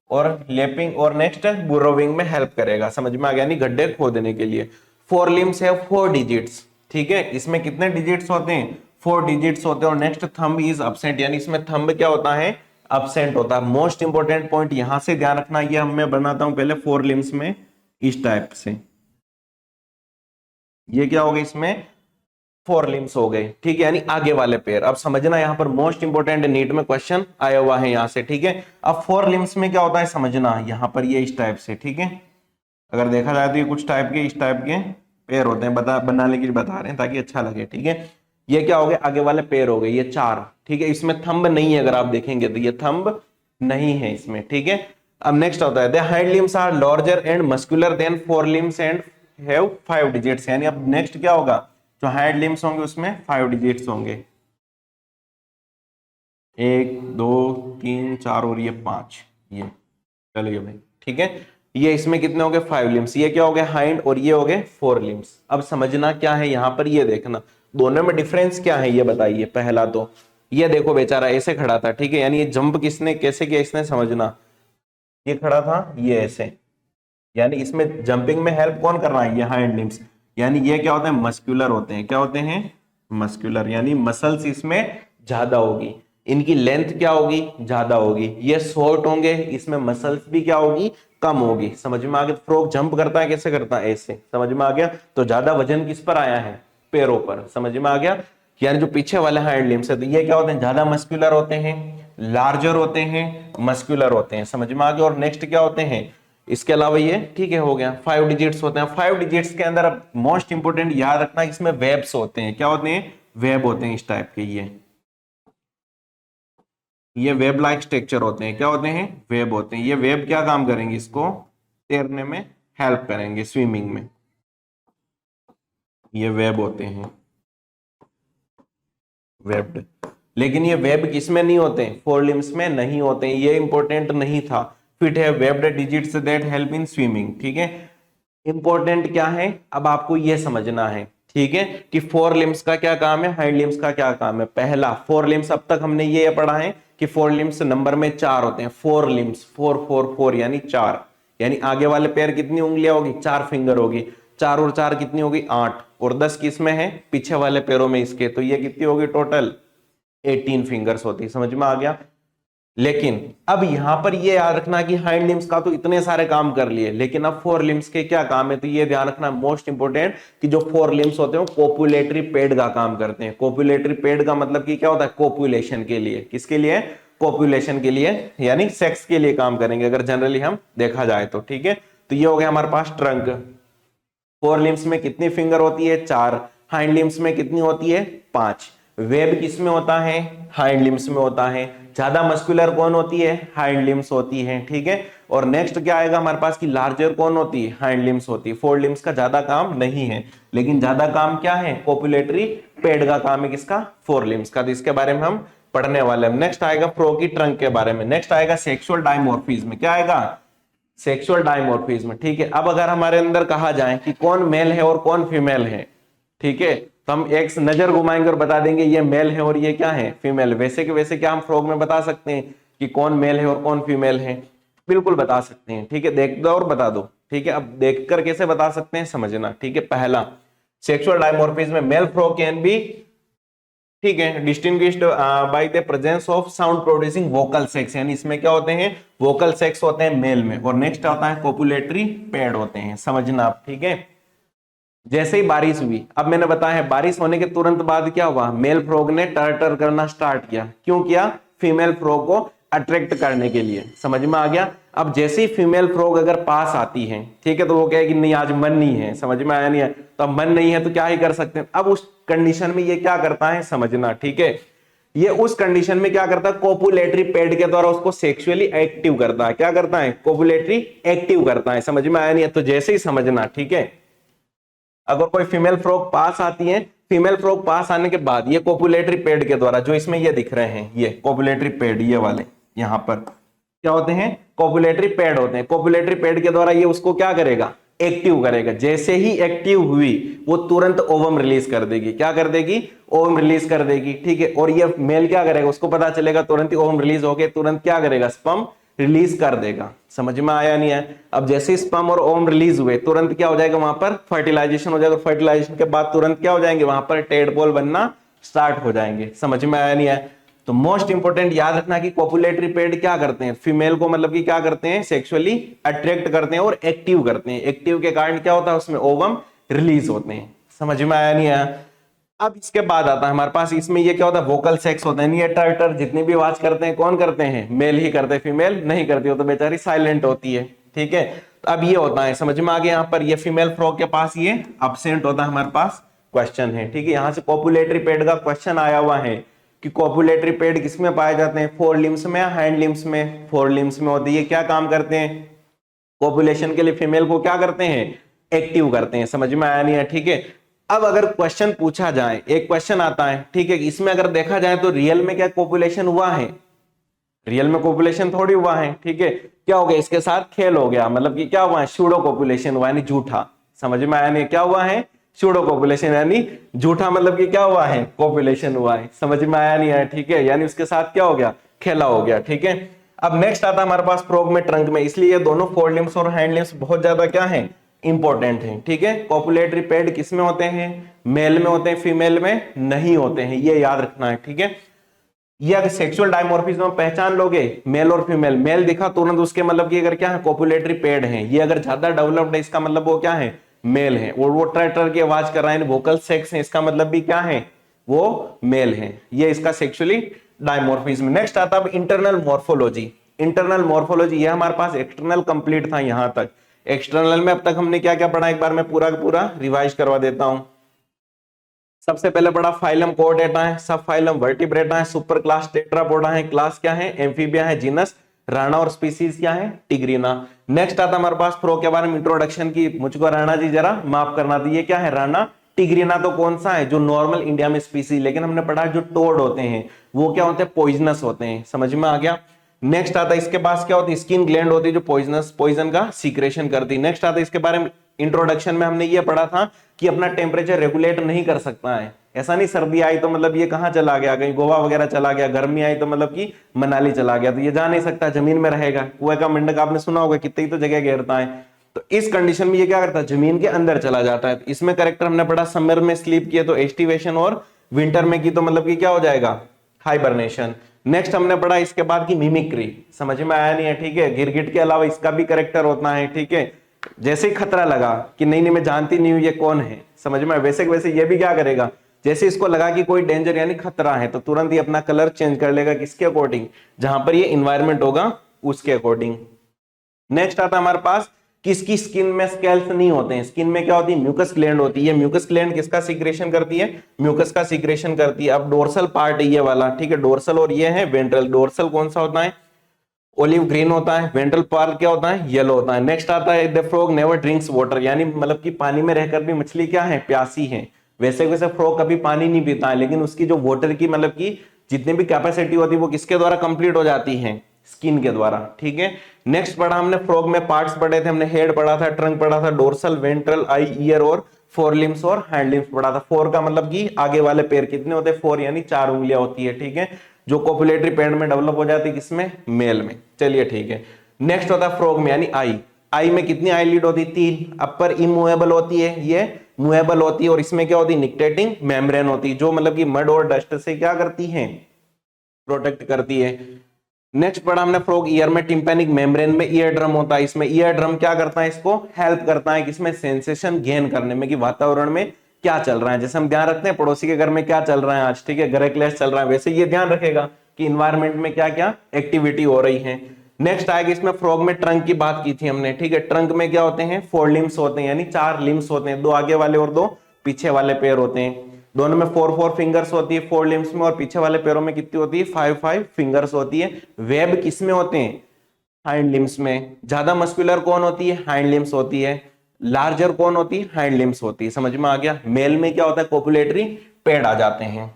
और लेपिंग और नेक्स्ट बुरोविंग में हेल्प करेगा, समझ में आ गया, यानी गड्ढे खोदने के लिए। 4 लिम्स है 4 डिजिट्स, ठीक है। इसमें कितने डिजिट्स होते हैं, 4 डिजिट्स होते हैं। और नेक्स्ट थंब इज अब्सेंट, यानी इसमें थंब क्या होता है, अब्सेंट होता है। मोस्ट इंपोर्टेंट पॉइंट यहां से ध्यान रखना, ये मैं बनाता हूं पहले 4 लिम्स में इस टाइप से, ये क्या हो गया, इसमें 4 लिम्स हो गए, ठीक है, यानी आगे वाले पैर। अब समझना, यहां पर मोस्ट इंपोर्टेंट नीट में क्वेश्चन आया हुआ है यहां से, ठीक है। अब 4 लिम्स में क्या होता है समझना, यहां पर ये इस टाइप से, ठीक है। अगर देखा जाए तो ये कुछ टाइप के, इस टाइप के पैर होते हैं, बनाने के लिए बता रहे हैं ताकि अच्छा लगे, ठीक है। ये क्या हो गए, आगे वाले पैर हो गए, ये 4, ठीक है। इसमें थंब नहीं है, अगर आप देखेंगे तो ये थंब नहीं है इसमें, ठीक है। अब नेक्स्ट होता है, the hind limbs are larger and muscular than 4 limbs and have 5 digits, यानी अब नेक्स्ट क्या होगा, जो हाइंड लिम्स होंगे उसमें 5 डिजिट्स होंगे, 1 2 3 4 और ये 5, ये चलिए भाई, ठीक है। ये इसमें कितने हो गए, 5 लिम्स, ये क्या हो गए हाइंड और ये हो गए 4 लिम्स। अब समझना क्या है यहां पर, ये देखना दोनों में डिफरेंस क्या है, ये बताइए। पहला तो ये देखो बेचारा ऐसे खड़ा था, ठीक है, यानी ये जंप किसने कैसे किया, इसने समझना, ये खड़ा था ये ऐसे, यानी इसमें जंपिंग में हेल्प कौन कर रहा है, ये हाइंड लिम्स। यानी ये क्या होते हैं, मस्कुलर होते हैं, क्या होते हैं, मस्कुलर, यानी मसल्स इसमें ज्यादा होगी, इनकी लेंथ क्या होगी, ज्यादा होगी। ये शॉर्ट होंगे, इसमें मसल्स भी क्या होगी, कम होगी। समझ में आ गया? फ्रॉग जंप करता है, कैसे करता है? ऐसे। समझ में आ गया? तो ज्यादा वजन किस पर आया है? पैरों पर। समझ में आ गया? यानी जो पीछे वाले हाइंड लिम्स है, तो ये क्या होते हैं? ज्यादा मस्कुलर होते हैं, लार्जर होते हैं, मस्कुलर होते हैं। समझ में आ गया? और नेक्स्ट क्या होते हैं इसके अलावा? ये ठीक है, हो गया। 5 डिजिट्स होते हैं। 5 डिजिट्स के अंदर अब मोस्ट इंपोर्टेंट याद रखना, इसमें वेब्स होते हैं। क्या होते हैं? वेब होते हैं इस टाइप के। ये वेब लाइक स्ट्रक्चर होते हैं। क्या होते हैं? वेब होते हैं। ये वेब क्या काम करेंगे? इसको तैरने में हेल्प करेंगे, स्विमिंग में। ये वेब होते हैं, वेब्ड। लेकिन ये वेब किसमें नहीं होते? फोर लिम्स में नहीं होते। ये इंपॉर्टेंट नहीं था। फिट है webbed digits that help in swimming. ठीक है, इंपॉर्टेंट क्या है अब आपको ये समझना है। ठीक है, कि फोर लिम्स का क्या काम है, हाइंड लिम्स का क्या काम है। पहला, फोर लिम्स अब तक हमने ये पढ़ा है कि फोर लिम्स नंबर में 4 होते हैं। फोर लिम्स, 4 4 4 यानी 4। यानी आगे वाले पैर कितनी उंगलियां होगी? 4 फिंगर होगी। 4 और 4 कितनी होगी? 8। और 10 किस में है? पीछे वाले पैरों में इसके। तो ये कितनी होगी टोटल? 18 फिंगर्स होती। समझ में आ गया? लेकिन अब यहां पर ये याद रखना कि हाइंड लिम्स का तो इतने सारे काम कर लिए, लेकिन अब फोर लिम्स के क्या काम है? तो ये ध्यान रखना मोस्ट इंपोर्टेंट कि जो फोर लिम्स होते हैं वो कोपुलेटरी पेड का काम करते हैं। कोपुलेटरी पेड का मतलब कि क्या होता है? कोपुलेशन के लिए। किसके लिए? कोपुलेशन के लिए, यानी सेक्स के लिए काम करेंगे अगर जनरली हम देखा जाए तो। ठीक है, तो ये हो गया हमारे पास ट्रंक। फोर लिम्स में कितनी फिंगर होती है? 4। हाइंड लिम्स में कितनी होती है? 5। वेब किस में होता है? हाइंड लिम्स में होता है। ज्यादा मस्कुलर कौन होती है? हाइंड लिम्स होती है। ठीक है, और नेक्स्ट क्या आएगा हमारे पास कि लार्जर कौन होती है? हाइंड लिम्स होती है। फोर लिम्स का ज्यादा काम नहीं है, लेकिन ज्यादा काम क्या है? कोपुलेटरी पेड का काम है। किसका? फोर लिम्स का। तो इसके बारे में हम पढ़ने वाले हैं। नेक्स्ट आएगा फ्रो की ट्रंक के बारे में। नेक्स्ट आएगा सेक्सुअल डायमॉर्फिज्म। क्या आएगा? Sexual dimorphism. ठीक है, अब अगर हमारे अंदर कहा जाए कि कौन मेल है और कौन फीमेल है, ठीक है, तो हम एक नजर घुमाएंगे और बता देंगे ये मेल है और ये क्या है? फीमेल। वैसे के वैसे क्या हम फ्रॉग में बता सकते हैं कि कौन मेल है और कौन फीमेल है? बिल्कुल बता सकते हैं। ठीक है, देख दो और बता दो। ठीक है, अब देखकर कैसे बता सकते हैं समझना। ठीक है, पहला, सेक्सुअल डायमॉर्फिज्म में मेल फ्रॉग कैन बी, ठीक है, distinguished by the presence of sound producing vocal sex. यानी इसमें क्या होते हैं? वोकल सेक्स होते हैं मेल में। और नेक्स्ट आता है कोपुलेटरी पेड होते हैं। समझना आप। ठीक है, जैसे ही बारिश हुई, अब मैंने बताया है बारिश होने के तुरंत बाद क्या हुआ? मेल फ्रॉग ने टर करना स्टार्ट किया। क्यों किया? फीमेल फ्रॉग को अट्रैक्ट करने के लिए। समझ में आ गया? अब जैसे ही फीमेल फ्रॉग अगर पास आती है, ठीक है, तो वो कहे कि नहीं आज मन नहीं है। समझ में आया? नहीं है तो अब मन नहीं है तो क्या ही कर सकते हैं। अब उस कंडीशन में ये क्या करता है समझना। ठीक है, ये उस कंडीशन में क्या करता है? कोपुलेटरी पेड के द्वारा उसको सेक्सुअली एक्टिव करता है। क्या करता है? कोपुलेटरी एक्टिव करता है। समझ में आया? नहीं है तो जैसे ही समझना। ठीक है, अगर कोई फीमेल फ्रॉग पास आती है, फीमेल फ्रॉग पास आने के बाद ये कोपुलेटरी पेड के द्वारा, जो इसमें ये दिख रहे हैं, ये कोपुलेटरी पेड, ये वाले यहां पर क्या होते हैं? कोपुलेटरी पेड होते हैं। कोपुलेटरी पेड के द्वारा ये उसको क्या करेगा? एक्टिव करेगा। जैसे ही एक्टिव हुई वो तुरंत ओवम रिलीज कर देगी। क्या कर देगी? ओवम रिलीज कर देगी। ठीक है, और ये मेल क्या करेगा? उसको पता चलेगा तुरंत ही ओवम रिलीज हो गए, तुरंत क्या करेगा? स्पर्म रिलीज कर देगा। समझ में आया? नहीं है? अब जैसे स्पर्म और ओवम रिलीज हुए तुरंत क्या हो जाएगा? वहां पर फर्टिलाइजेशन हो जाएगा। फर्टिलाइजेशन के बाद तुरंत क्या हो जाएंगे? वहां पर टेडपोल बनना स्टार्ट हो जाएंगे। समझ में आया? नहीं है? तो मोस्ट इंपोर्टेंट याद रखना कि कोपुलेटरी पेड क्या करते हैं? फीमेल को मतलब कि क्या करते हैं? सेक्सुअली अट्रैक्ट करते हैं और एक्टिव करते हैं। एक्टिव के कारण क्या होता है? उसमें ओवम रिलीज होते हैं। समझ में आया? नहीं आया? अब इसके बाद आता है हमारे पास, इसमें ये क्या होता है? वोकल सेक्स होता है। ये टर जितनी भी आवाज करते हैं कौन करते हैं? मेल ही करते हैं, फीमेल नहीं करती हो तो बेचारी साइलेंट होती है। ठीक है, तो अब ये होता है, समझ में आ गया? यहाँ पर ये फीमेल फ्रॉग के पास ये अब्सेंट होता है। हमारे पास क्वेश्चन है। ठीक है, यहाँ से कोपुलेटरी पेड का क्वेश्चन आया हुआ है कि कोपुलेटरी पेड किसमें पाए जाते हैं? फोर लिम्स में या हैंड लिम्स में? फोर लिम्स में होती है। क्या काम करते हैं? कोपुलेशन के लिए फीमेल को क्या करते हैं? एक्टिव करते हैं। समझ में आया? नहीं है? ठीक है, अब अगर क्वेश्चन पूछा जाए, एक क्वेश्चन आता है, ठीक है, इसमें अगर देखा जाए तो रियल में क्या कोपुलेशन हुआ है? रियल में कोपुलेशन थोड़ी हुआ है। ठीक है, क्या हो गया? इसके साथ खेल हो गया। मतलब कि क्या हुआ है? सूडो कोपुलेशन हुआ, यानी झूठा। समझ में आया? नहीं? क्या हुआ है? सूडो कोपुलेशन, यानी झूठा। मतलब कि क्या हुआ है? कोपुलेशन हुआ है। समझ में आया? नहीं आया? ठीक है, यानी उसके साथ क्या हो गया? खेला हो गया। ठीक है, अब नेक्स्ट आता है हमारे पास फ्रॉग में ट्रंक में। इसलिए ये दोनों फोर लिम्स और हैंड लिम्स बहुत ज्यादा क्या है? इंपॉर्टेंट है। ठीक है, कोपुलेटरी पेड किसमें होते हैं? मेल में होते हैं, फीमेल में नहीं होते हैं। ये याद रखना है। ठीक है, ये अगर सेक्सुअल डायमॉर्फिज्म पहचान लोगे, मेल और फीमेल, मेल दिखा तुरंत उसके मतलब कि अगर क्या है कोपुलेटरी पेड है, ये अगर ज्यादा डेवलप्ड है इसका मतलब वो क्या है मेल है, और वो ट्र ट्र की आवाज कर रहा है वोकल सेक्स है इसका मतलब भी क्या है वो मेल है। ये इसका सेक्सुअली डायमॉर्फिज्म। नेक्स्ट आता है इंटरनल मॉर्फोलॉजी। इंटरनल मॉर्फोलॉजी ये हमारे पास एक्सटर्नल कंप्लीट था यहां तक। एक्सटर्नल में अब तक हमने क्या क्या पढ़ा एक बार मैं पूरा का पूरा रिवाइज करवा देता हूं। सबसे पहले पढ़ा फाइलम कोऑर्डेटा है, सब फाइलम वर्टिब्रेटा है, सुपर क्लास टेट्रापोडा है, क्लास क्या है एम्फीबिया है, जीनस राणा और स्पीसीज क्या है टिग्रीना। नेक्स्ट आता हमारे पास फ्रो के बारे में इंट्रोडक्शन की, मुझको राणा जी जरा माफ करना था, ये क्या है राणा टिग्रीना तो कौन सा है जो नॉर्मल इंडिया में स्पीसीज, लेकिन हमने पढ़ा जो टोड होते हैं वो क्या होते हैं पॉइजनस होते हैं, समझ में आ गया। नेक्स्ट आता है इसके पास क्या होती है स्किन ग्लैंड होती है जो पॉइजनस पॉइजन का सीक्रेशन करती है। नेक्स्ट आता है इसके बारे में इंट्रोडक्शन में हमने ये पढ़ा था कि अपना टेम्परेचर रेगुलेट नहीं कर सकता है, ऐसा नहीं सर्दी आई तो मतलब ये कहां चला गया कहीं गोवा वगैरह चला गया, गर्मी आई तो मतलब कि मनाली चला गया, तो ये जा नहीं सकता जमीन में रहेगा। कुएं का मेंढक आपने सुना होगा कितनी तो जगह घेरता है, तो इस कंडीशन में ये क्या करता है जमीन के अंदर चला जाता है। इसमें करेक्टर हमने पढ़ा समर में स्लीप किए तो एस्टिवेशन, और विंटर में की तो मतलब कि क्या हो जाएगा हाइबरनेशन। नेक्स्ट हमने पढ़ा इसके बाद की मिमिक्री, समझ में आया नहीं है ठीक है, गिरगिट के अलावा इसका भी करेक्टर होता है ठीक है। जैसे ही खतरा लगा कि नहीं नहीं मैं जानती नहीं हूं ये कौन है, समझ में वैसे वैसे ये भी क्या करेगा जैसे इसको लगा कि कोई डेंजर यानी खतरा है तो तुरंत ही अपना कलर चेंज कर लेगा, किसके अकॉर्डिंग जहां पर ये इन्वायरमेंट होगा उसके अकॉर्डिंग। नेक्स्ट आता है हमारे पास किसकी स्किन में स्केल्स नहीं होते हैं, स्किन में क्या होती है म्यूकस ग्लैंड होती है, म्यूकस ग्लैंड किसका सीक्रेशन करती है म्यूकस का सीक्रेशन करती है। अब डोर्सल पार्ट है ये वाला ठीक है, डोर्सल और ये है वेंट्रल। डोर्सल कौन सा होता है ओलिव ग्रीन होता है, वेंट्रल पार्ट क्या होता है येलो होता है। नेक्स्ट आता है the frog never drinks water, यानी मतलब कि पानी में रहकर भी मछली क्या है प्यासी है, वैसे वैसे फ्रॉग कभी पानी नहीं पीता है लेकिन उसकी जो वाटर की मतलब की जितनी भी कैपेसिटी होती है वो किसके द्वारा कंप्लीट हो जाती है स्किन के द्वारा ठीक है। नेक्स्ट पढ़ा हमने फ्रॉग में पार्ट्स पढ़े थे हमने, हेड पढ़ा था, ट्रंक पढ़ा था, डोर्सल वेंट्रल आई ईयर और फोर लिम्स और हैंड लिम्स पढ़ा था। फोर का मतलब कि आगे वाले पैर कितने होते हैं फोर यानी 4 उंगलियां होती है ठीक है, जो कोपुलेटरी पैड में डेवलप हो जाती है किसमें मेल में। चलिए ठीक है। नेक्स्ट होता है फ्रॉग में यानी आई, आई में कितनी आईलिड होती है 3, अपर इमूवेबल होती है ये मूवेबल होती है, और इसमें क्या होती है निक्टेटिंग मेम्ब्रेन होती है जो मतलब कि मड और डस्ट से क्या करती है प्रोटेक्ट करती है। नेक्स्ट पढ़ा हमने फ्रॉग ईयर में टिम्पैनिक मेम्ब्रेन में ईयर ड्रम होता है, इसमें ईयर ड्रम क्या करता है इसको हेल्प करता है किसमें सेंसेशन गेन करने में कि वातावरण में क्या चल रहा है, जैसे हम ध्यान रखते हैं पड़ोसी के घर में क्या चल रहा है आज ठीक है ग्रह क्लेश चल रहा है, वैसे ये ध्यान रखेगा कि इन्वायरमेंट में क्या क्या एक्टिविटी हो रही है। नेक्स्ट आएगा इसमें फ्रॉग में ट्रंक की बात की थी हमने ठीक है, ट्रंक में क्या होते हैं 4 लिम्स होते हैं यानी 4 लिम्स होते हैं, 2 आगे वाले और 2 पीछे वाले पैर होते हैं, दोनों में 4 फिंगर्स होती है 4 लिम्स में, और पीछे वाले पैरों में कितनी होती है 5 फिंगर्स होती है। वेब किस में होते हैं हाइंड लिम्स में, ज्यादा मस्कुलर कौन होती है हाइंड लिम्स होती है, लार्जर कौन होती है हाइंड लिम्स होती है, समझ में आ गया। मेल में क्या होता है कोपुलेटरी पैड आ जाते हैं।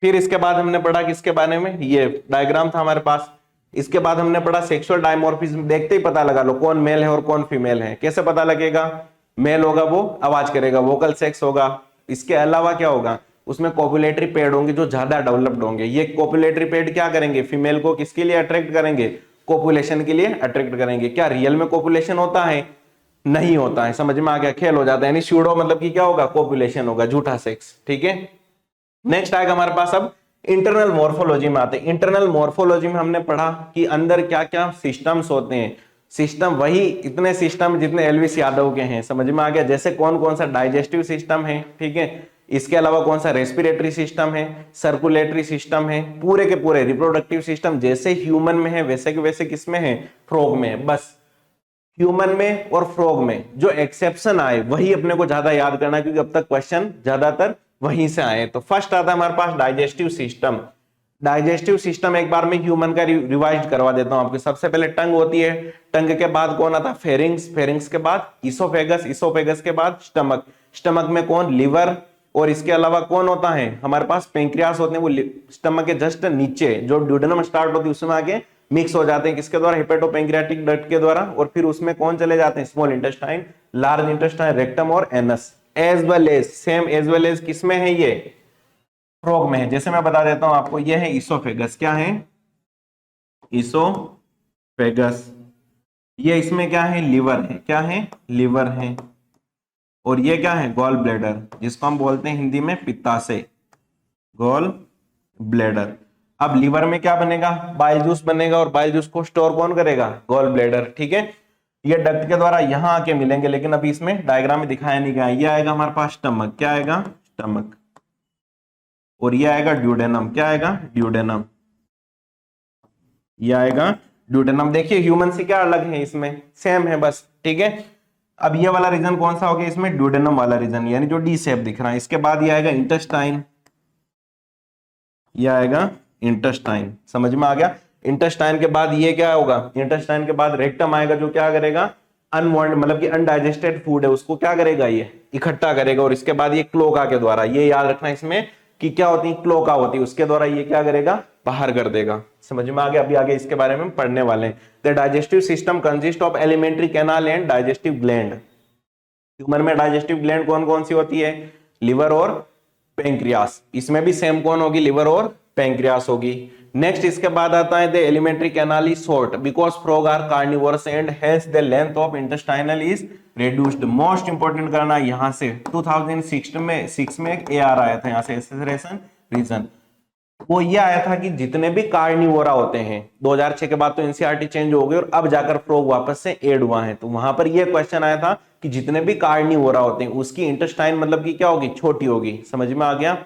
फिर इसके बाद हमने पढ़ा किसके बारे में, ये डायग्राम था हमारे पास। इसके बाद हमने पढ़ा सेक्सुअल डायमॉर्फिज्म, देखते ही पता लगा लो कौन मेल है और कौन फीमेल है। कैसे पता लगेगा, मेल होगा वो आवाज करेगा वोकल सेक्स होगा, इसके अलावा क्या होगा उसमें कोपुलेटरी पैड होंगे जो ज्यादा डेवलप्ड होंगे। ये कोपुलेटरी पैड क्या करेंगे फीमेल को किसके लिए अट्रैक्ट करेंगे कोपुलेशन के लिए अट्रैक्ट करेंगे। क्या रियल में कोपुलेशन होता है नहीं होता है, समझ में आ गया खेल हो जाता है, यानी स्यूडो मतलब कि क्या होगा कोपुलेशन होगा झूठा सेक्स ठीक है। नेक्स्ट आएगा हमारे पास अब इंटरनल मॉर्फोलॉजी में आते हैं। इंटरनल मॉर्फोलॉजी में हमने पढ़ा कि अंदर क्या क्या सिस्टम्स होते हैं, सिस्टम वही इतने सिस्टम जितने एलविस यादव के हैं, समझ में आ गया। जैसे कौन कौन सा डाइजेस्टिव सिस्टम है ठीक है, इसके अलावा कौन सा रेस्पिरेटरी सिस्टम है, सर्कुलेटरी सिस्टम है, पूरे के पूरे रिप्रोडक्टिव सिस्टम जैसे ह्यूमन में है वैसे के वैसे किसमें है फ्रॉग में है। बस ह्यूमन में और फ्रॉग में जो एक्सेप्शन आए वही अपने को ज्यादा याद करना क्योंकि अब तक क्वेश्चन ज्यादातर वहीं से आए। तो फर्स्ट आता है हमारे पास डाइजेस्टिव सिस्टम। डाइजेस्टिव सिस्टम एक बार में ह्यूमन का रिवाइज करवा देता हूं आपको। सबसे पहले टंग होती है, टंग के बाद कौन आता है फेरिंग्स, फेरिंग्स के बाद इसोफेगस, इसोफेगस के बाद स्टमक, स्टमक में कौन लिवर, और इसके अलावा कौन होता है हमारे पास पेंक्रियास होते हैं वो स्टमक के जस्ट नीचे जो ड्यूडेनम स्टार्ट होती है उसमें आगे मिक्स हो जाते हैं किसके द्वारा हेपेटोपेंक्रियाटिक डक्ट के द्वारा, और फिर उसमें कौन चले जाते हैं small intestine, large intestine, rectum और anus, as well as same as well as किसमें है ये फ्रॉग में है। जैसे मैं बता देता हूं आपको ये है इसोफेगस, क्या है इसोफेगस, ये इसमें क्या है लिवर है, क्या है लिवर है, और ये क्या है गॉल ब्लैडर जिसको हम बोलते हैं हिंदी में पित्ताशय, गॉल ब्लैडर। अब लीवर में क्या बनेगा, बाइल जूस बनेगा, और बाइल जूस को स्टोर कौन करेगा, गॉल ब्लैडर। ठीक है, ये डक्ट के द्वारा यहां आके मिलेंगे, लेकिन अभी इसमें डायग्राम में दिखाया नहीं गया। ये आएगा हमारे पास स्टमक, क्या आएगा, स्टमक, और ये आएगा ड्यूडेनम, क्या आएगा, ड्यूडेनम, ये आएगा ड्यूडेनम। देखिए ह्यूमन से क्या अलग है, इसमें सेम है बस। ठीक है, अब ये वाला रीजन कौन सा हो गया, इसमें ड्यूडेनम वाला रीजन, यानी जो डी शेप दिख रहा है। इसके बाद ये आएगा इंटेस्टाइन, ये आएगा इंटेस्टाइन, समझ में आ गया। इंटेस्टाइन के बाद ये क्या होगा, इंटेस्टाइन के बाद रेक्टम आएगा, जो क्या करेगा, अनवांटेड मतलब कि अनडाइजेस्टेड फूड है उसको क्या करेगा, ये इकट्ठा करेगा। और इसके बाद ये क्लोका के द्वारा, ये याद रखना इसमें कि क्या होती है, क्लोका होती है, उसके द्वारा ये क्या करेगा, बाहर कर देगा। समझ में आ गया। अभी आगे इसके बारे में पढ़ने वाले हैं। The digestive system consist of alimentary canal and digestive gland. Human में डाइजेस्टिव ग्लैंड कौन कौन सी होती है, लिवर और पेंक्रियास। इसमें भी सेम कौन होगी, लिवर और पेंक्रियास होगी। नेक्स्ट इसके बाद आता है the elementary canal is short because frog are carnivorous and hence the length of intestinal is reduced. Most important करना यहां से 2006 में एक AR आया था, यहां से एसेसरेशन रीजन, वो ये आया था कि जितने भी कार्निवोरा होते हैं, 2006 के बाद तो एनसीईआरटी चेंज हो गई और अब जाकर फ्रॉग वापस से ऐड हुआ है, तो वहां पर ये क्वेश्चन आया था कि जितने भी कार्निवोरा होते हैं उसकी इंटेस्टाइन मतलब कि क्या होगी, छोटी होगी। समझ में आ गया।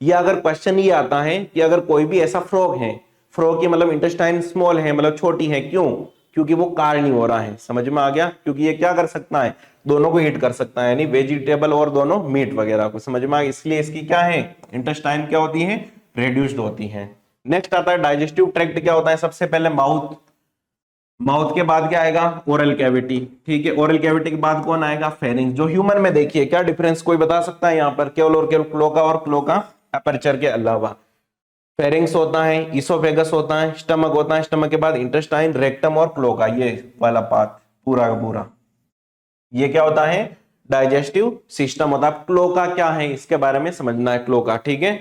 ये अगर क्वेश्चन ये आता है कि अगर कोई भी ऐसा फ्रॉग है, फ्रॉग की मतलब इंटेस्टाइन स्मॉल है, मतलब छोटी है, क्यों, क्योंकि वो कार्निवोरा है। समझ में आ गया, क्योंकि ये क्या कर सकता है, दोनों को हीट कर सकता है, यानी वेजिटेबल और दोनों मीट वगैरह को। समझ में आ गया, इसलिए इसकी क्या है, इंटेस्टाइन क्या होती है, रिड्यूस्ड होती है। नेक्स्ट आता है डाइजेस्टिव ट्रैक्ट, क्या होता है, सबसे पहले माउथ, माउथ के बाद क्या आएगा, ओरल कैविटी। ठीक है, ओरल कैविटी के बाद कौन आएगा, फेरिंग्स। जो ह्यूमन में देखिए क्या डिफरेंस कोई बता सकता है यहाँ पर, केवल और केवल क्लोका और क्लोका अपर्चर के अलावा। फेरिंग्स होता है, इसोफेगस होता है, स्टमक होता है, स्टमक के बाद इंटेस्टाइन, रेक्टम और क्लोका, ये वाला पार्ट पूरा का पूरा, ये क्या होता है, डाइजेस्टिव सिस्टम होता है। क्लोका क्या है इसके बारे में समझना है, क्लोका। ठीक है,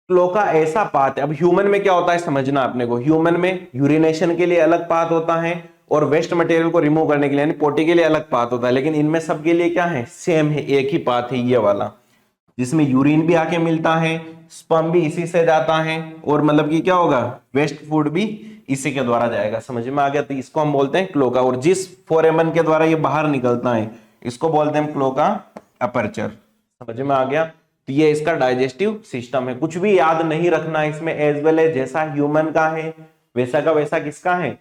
क्लोका ऐसा पाथ है, अब ह्यूमन में क्या होता है समझना आपने को, ह्यूमन में यूरिनेशन के लिए अलग पाथ होता है और वेस्ट मटेरियल को रिमूव करने के लिए यानी पोटी के लिए अलग पाथ होता है, लेकिन इनमें सबके लिए क्या है, सेम है, एक ही पाथ है, ये वाला, जिसमें यूरिन भी आके मिलता है, स्पर्म भी इसी से जाता है, और मतलब कि क्या होगा, वेस्ट फूड भी इसी के द्वारा जाएगा। समझ में आ गया, तो इसको हम बोलते हैं क्लोका, और जिस फोरेमन के द्वारा ये बाहर निकलता है इसको बोलते हैं क्लोका अपर्चर। समझ में आ गया, तो ये इसका डाइजेस्टिव सिस्टम है। कुछ भी याद नहीं रखना इसमें, एज वेल एज जैसा ह्यूमन का है वैसा का वैसा किसका है,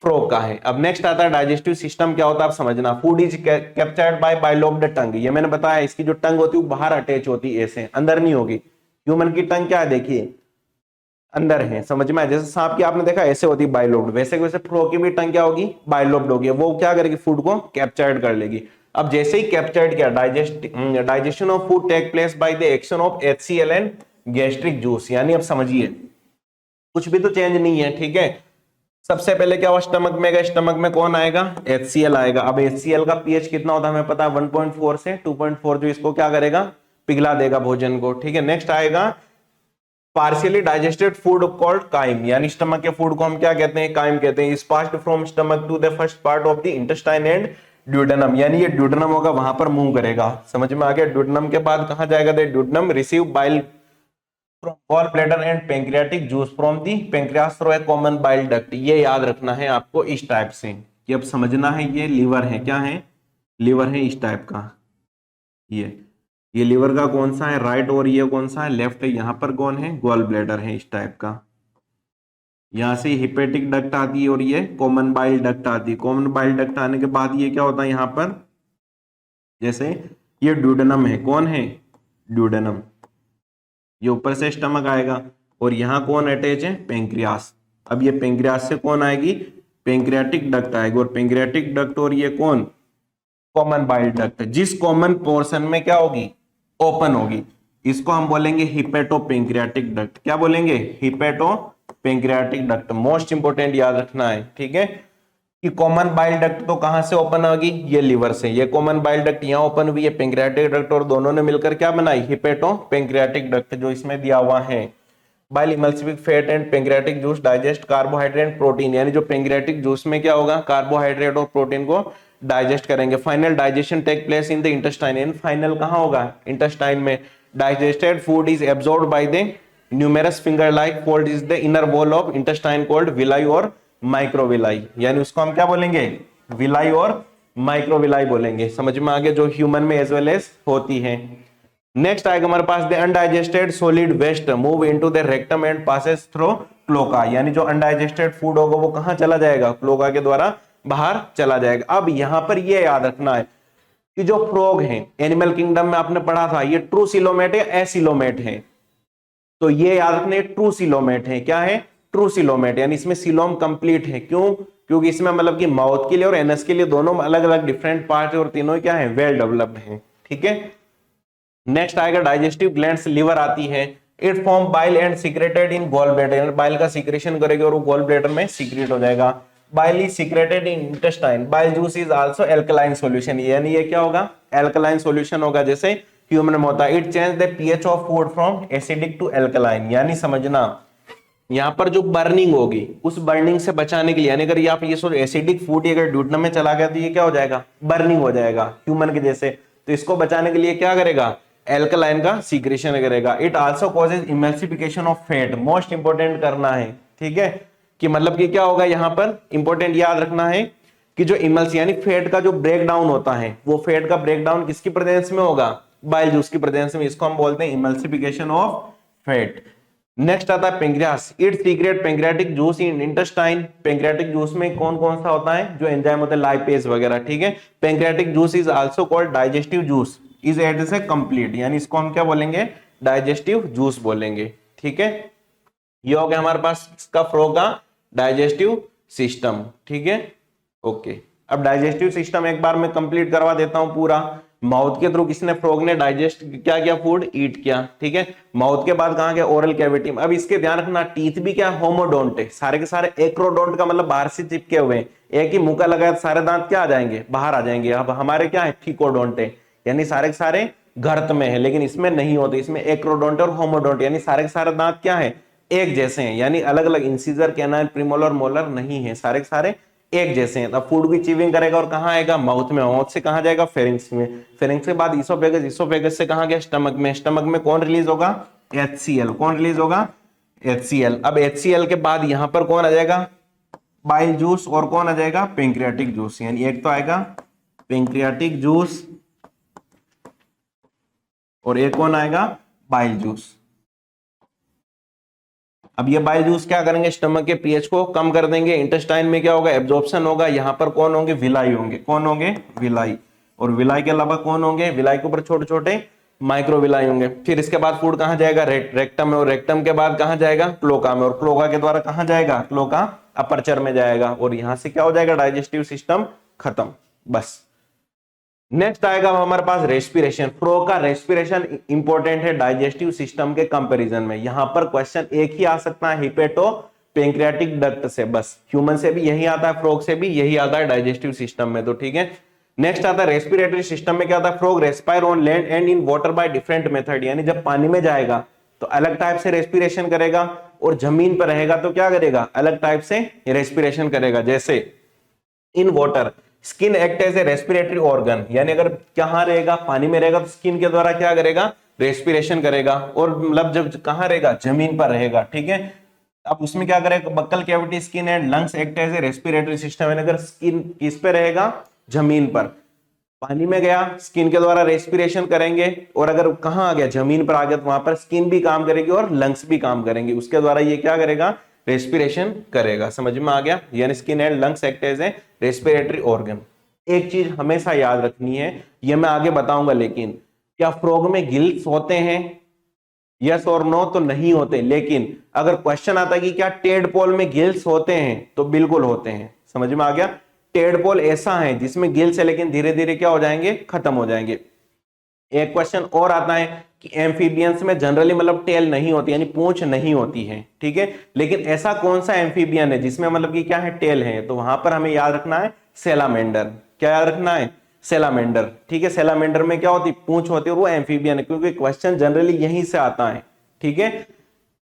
फ्रॉग का है। अब नेक्स्ट आता है डाइजेस्टिव सिस्टम, क्या होता है आप समझना। Food is captured by bilobed tongue, ये मैंने बताया, इसकी जो टंग होती है वो बाहर अटैच होती है, ऐसे अंदर नहीं होगी। ह्यूमन की टंग क्या है, देखिए अंदर है। समझ में आया, जैसे सांप की आपने देखा ऐसे होती है बाइलोब्ड, वैसे वैसे फ्रॉग की भी टंग क्या होगी, बाइलोब्ड होगी। वो क्या करेगी, फूड को कैप्चर्ड कर लेगी। अब जैसे ही कैप्चर्ड किया, digestion of food take place by the action of HCl and gastric juice. यानी अब समझिए कुछ भी तो चेंज नहीं है। ठीक है, सबसे पहले क्या हुआ, स्टमक में गए, स्टमक में कौन आएगा, HCl आएगा। अब HCl का pH कितना होता है हमें पता है, 1.4 से 2.4, जो इसको क्या करेगा, पिघला देगा भोजन को। ठीक है, नेक्स्ट आएगा partially digested food called chyme, यानी स्टमक के फूड को हम क्या कहते हैं, काइम कहते हैं। Is passed from stomach to the first part of the intestine and duodenum, यानी ये ड्यूडेनम होगा वहां पर मूव करेगा। समझ में आ गया, ड्यूडेनम के बाद कहां जाएगा, the duodenum receive bile from gall bladder and pancreatic juice from the pancreas through a common bile duct. ये याद रखना है आपको इस टाइप से, कि अब समझना है ये लीवर है, क्या है, लीवर है इस टाइप का, ये लीवर का कौन सा है, राइट, और ये कौन सा है, लेफ्ट है। यहाँ पर कौन है, गॉल ब्लैडर है इस टाइप का। यहाँ से हिपेटिक डक्ट आती है और ये कॉमन बाइल डक्ट आती है। कॉमन बाइल डक्ट आने के बाद ये क्या होता है, यहाँ पर जैसे ये ड्यूडेनम है, कौन है, ड्यूडेनम, ये ऊपर से स्टमक आएगा और यहाँ कौन अटैच है, पेंक्रियास। अब ये पेंक्रियास से कौन आएगी, पेंक्रियाटिक डक्ट आएगी, और पेंक्रियाटिक डक्ट और ये कौन, कॉमन बाइल डक्ट, जिस कॉमन पोर्शन में क्या होगी, ओपन होगी, इसको हम बोलेंगे हिपेटो पेंक्रियाटिक डक्ट। क्या बोलेंगे, hepato pancreatic duct. Most important याद रखना है। ठीक है, कि कॉमन बाइल डक्ट तो कहां से ओपन होगी, ये लीवर से। ये कॉमन बाइल डक्ट यहाँ ओपन हुई है, पेंक्रियाटिक डक्ट, और दोनों ने मिलकर क्या बनाई, हिपेटो पेंक्रियाटिक डक्ट, जो इसमें दिया हुआ है। Bile emulsifies fat and pancreatic juice digest carbohydrate and protein, यानी जो पेंक्रियाटिक जूस में क्या होगा, कार्बोहाइड्रेट और प्रोटीन को डाइजेस्ट करेंगे। Final digestion take place in the intestine, in final कहां होगा, इंटेस्टाइन में। Digested food is absorbed by the numerous finger like fold is the inner wall of intestine called villi और माइक्रोविलाई, यानी उसको हम क्या बोलेंगे, विलाई और माइक्रोविलाई बोलेंगे। समझ में आ गया, जो ह्यूमन में एज वेल एज होती है। नेक्स्ट आएगा हमारे पास the undigested solid waste move into the rectum and passes through cloaca, यानी जो अनडाइजेस्टेड फूड होगा वो कहां चला जाएगा, क्लोका के द्वारा बाहर चला जाएगा। अब यहां पर ये याद रखना है कि जो फ्रॉग हैं एनिमल किंगडम में आपने पढ़ा था, ये ट्रू सिलोमेट है एसिलोमेट है, तो ये याद रखने ट्रू सिलोमेट है। क्या है, ट्रू सिलोमेट, यानी इसमें सिलोम कंप्लीट है। क्यों, क्योंकि इसमें मतलब कि माउथ के लिए और एनस के लिए दोनों अलग अलग डिफरेंट पार्ट है और तीनों क्या है, वेल डेवलप्ड है। ठीक है, नेक्स्ट आएगा डाइजेस्टिव ग्लैंड्स, लिवर आती है। It form bile and secreted in gall bladder, bile का सीक्रेशन करेगी और वो गॉल ब्लैडर में सीक्रेट हो जाएगा। Bile is secreted in intestine, bile juice is also alkaline solution, यानी ये क्या होगा, एल्कलाइन सॉल्यूशन होगा, जैसे ह्यूमन में होता है। It change the pH of food from acidic to alkaline, यानी समझना यहां पर जो बर्निंग होगी उस बर्निंग से बचाने के लिए, यानी अगर आप ये सोच एसिडिक फूड अगर ड्यूटनम में चला गया तो ये क्या हो जाएगा, बर्निंग हो जाएगा ह्यूमन के जैसे, तो इसको बचाने के लिए क्या करेगा, एल्कलाइन का सीक्रेशन करेगा। It also causes emulsification of fat, most important करना है। ठीक है, कि मतलब कि क्या होगा यहां पर इंपोर्टेंट याद रखना है कि जो इमल्स यानी फैट का जो ब्रेक डाउन होता है, वो फैट का ब्रेक डाउन किसकी प्रेजेंस में होगा, बाइल जूस की प्रेजेंस में, इसको हम बोलते हैं इमल्सिफिकेशन ऑफ फैट। नेक्स्ट आता है pancreas, it secret pancreatic juice in intestine, pancreatic juice में कौन कौन सा होता है, जो एंजाइम होते हैं लाइपेज वगैरह। ठीक है, pancreatic juice is also called digestive juice is at से कंप्लीट, यानी इसको हम क्या बोलेंगे, डाइजेस्टिव जूस बोलेंगे। ठीक है, ये हो गया हमारे पास इसका फ्रॉग का डाइजेस्टिव सिस्टम। ठीक है, ओके, अब डाइजेस्टिव सिस्टम एक बार मैं कंप्लीट करवा देता हूं पूरा। माउथ के थ्रू किसने, फ्रॉग ने डाइजेस्ट क्या किया, फूड ईट किया। ठीक है, माउथ के बाद कहां गया, ओरल कैविटी में। अब इसके ध्यान रखना टीथ भी क्या, होमोडोंट है, सारे के सारे एक्रोडोंट का मतलब बाहर से चिपके हुए हैं, एक ही मुंह का लगाया तो सारे दांत क्या आ जाएंगे, बाहर आ जाएंगे। अब हमारे क्या है, ठीकोडोंट है, यानी सारे के सारे गर्त में है, लेकिन इसमें नहीं होते, इसमें एक्रोडोंट और होमोडोंट, यानी सारे के सारे दांत क्या है, एक जैसे हैं, यानी अलग अलग इंसीजर, कैनाइन, प्रीमोलर, मोलर नहीं है, सारे के सारे एक जैसे हैं। तब फूड की चीविंग करेगा और कहां आएगा, माउथ में, माउथ से कहां जाएगा, फेरिंक्स में, फेरिंक्स के बाद इसोफेगस, इसोफेगस से कहां गया, स्टमक में, स्टमक में कौन रिलीज होगा, HCl, कौन रिलीज होगा, HCl। अब HCl के बाद यहां पर कौन आ जाएगा, बाइल जूस, और कौन आ जाएगा, पेंक्रियाटिक जूस, यानी एक तो आएगा पेंक्रियाटिक जूस और एक कौन आएगा, बाइल जूस। अब ये बाइल जूस क्या करेंगे, स्टमक के पीएच को कम कर देंगे, इंटेस्टाइन में क्या होगा, एब्जॉर्प्शन होगा, यहां पर कौन होंगे, विलाई होंगे, कौन होंगे, विलाई, और विलाई के अलावा कौन होंगे, विलाई के ऊपर छोटे छोटे माइक्रोविलाई होंगे। फिर इसके बाद फूड कहां जाएगा, रेक्टम में, और रेक्टम के बाद कहां जाएगा, क्लोका में, और क्लोका के द्वारा कहां जाएगा, क्लोका अपर्चर में जाएगा, और यहां से क्या हो जाएगा, डाइजेस्टिव सिस्टम खत्म, बस। नेक्स्ट आएगा हमारे पास रेस्पिरेशन, फ्रॉग का रेस्पिरेशन इंपॉर्टेंट है डाइजेस्टिव सिस्टम के कंपैरिजन में। यहां पर क्वेश्चन एक ही आ सकता है, हिपेटो पेंक्रियाटिक डक्ट से, बस। ह्यूमन से भी यही आता है, फ्रॉग से भी यही आता है डाइजेस्टिव सिस्टम में, तो ठीक है। नेक्स्ट आता है रेस्पिरेटरी सिस्टम में, क्या आता है, frog respire on land and in water by different method, यानी जब पानी में जाएगा तो अलग टाइप से रेस्पिरेशन करेगा, और जमीन पर रहेगा तो क्या करेगा, अलग टाइप से रेस्पिरेशन करेगा। जैसे in water skin act as a respiratory organ, यानी अगर कहां रहेगा, पानी में रहेगा तो स्किन के द्वारा क्या करेगा, रेस्पिरेशन करेगा, और मतलब जब कहां रहेगा, जमीन पर रहेगा। ठीक है, अब उसमें क्या करेगा, buccal cavity, skin and lungs act as a respiratory system, यानी अगर स्किन किस पे रहेगा, जमीन पर, पानी में गया स्किन के द्वारा रेस्पिरेशन करेंगे, और अगर कहां आ गया, जमीन पर आ गया, तो वहां पर स्किन भी काम करेगी और लंग्स भी काम करेंगे, उसके द्वारा ये क्या करेगा, रेस्पिरेशन करेगा। समझ में आ गया, यानी skin and lungs act as a respiratory organ. एक चीज हमेशा याद रखनी है, ये मैं आगे बताऊंगा, लेकिन क्या फ्रॉग में गिल्स होते हैं, यस और नो, तो नहीं होते, लेकिन अगर क्वेश्चन आता है कि क्या टेडपोल में गिल्स होते हैं, तो बिल्कुल होते हैं। समझ में आ गया, टेडपोल ऐसा है जिसमें गिल्स है, लेकिन धीरे धीरे क्या हो जाएंगे, खत्म हो जाएंगे। एक क्वेश्चन और आता है कि एम्फीबियंस में जनरली मतलब टेल नहीं होती, यानी पूंछ नहीं होती है। ठीक है, लेकिन ऐसा कौन सा एम्फीबियन है जिसमें मतलब कि क्या है, टेल है, तो वहां पर हमें याद रखना है सैलामेंडर। क्या याद रखना है, सैलामेंडर। ठीक है, सैलामेंडर में क्या होती, पूंछ होती है, और वो एम्फीबियन है, क्योंकि क्वेश्चन जनरली यहीं से आता है। ठीक है,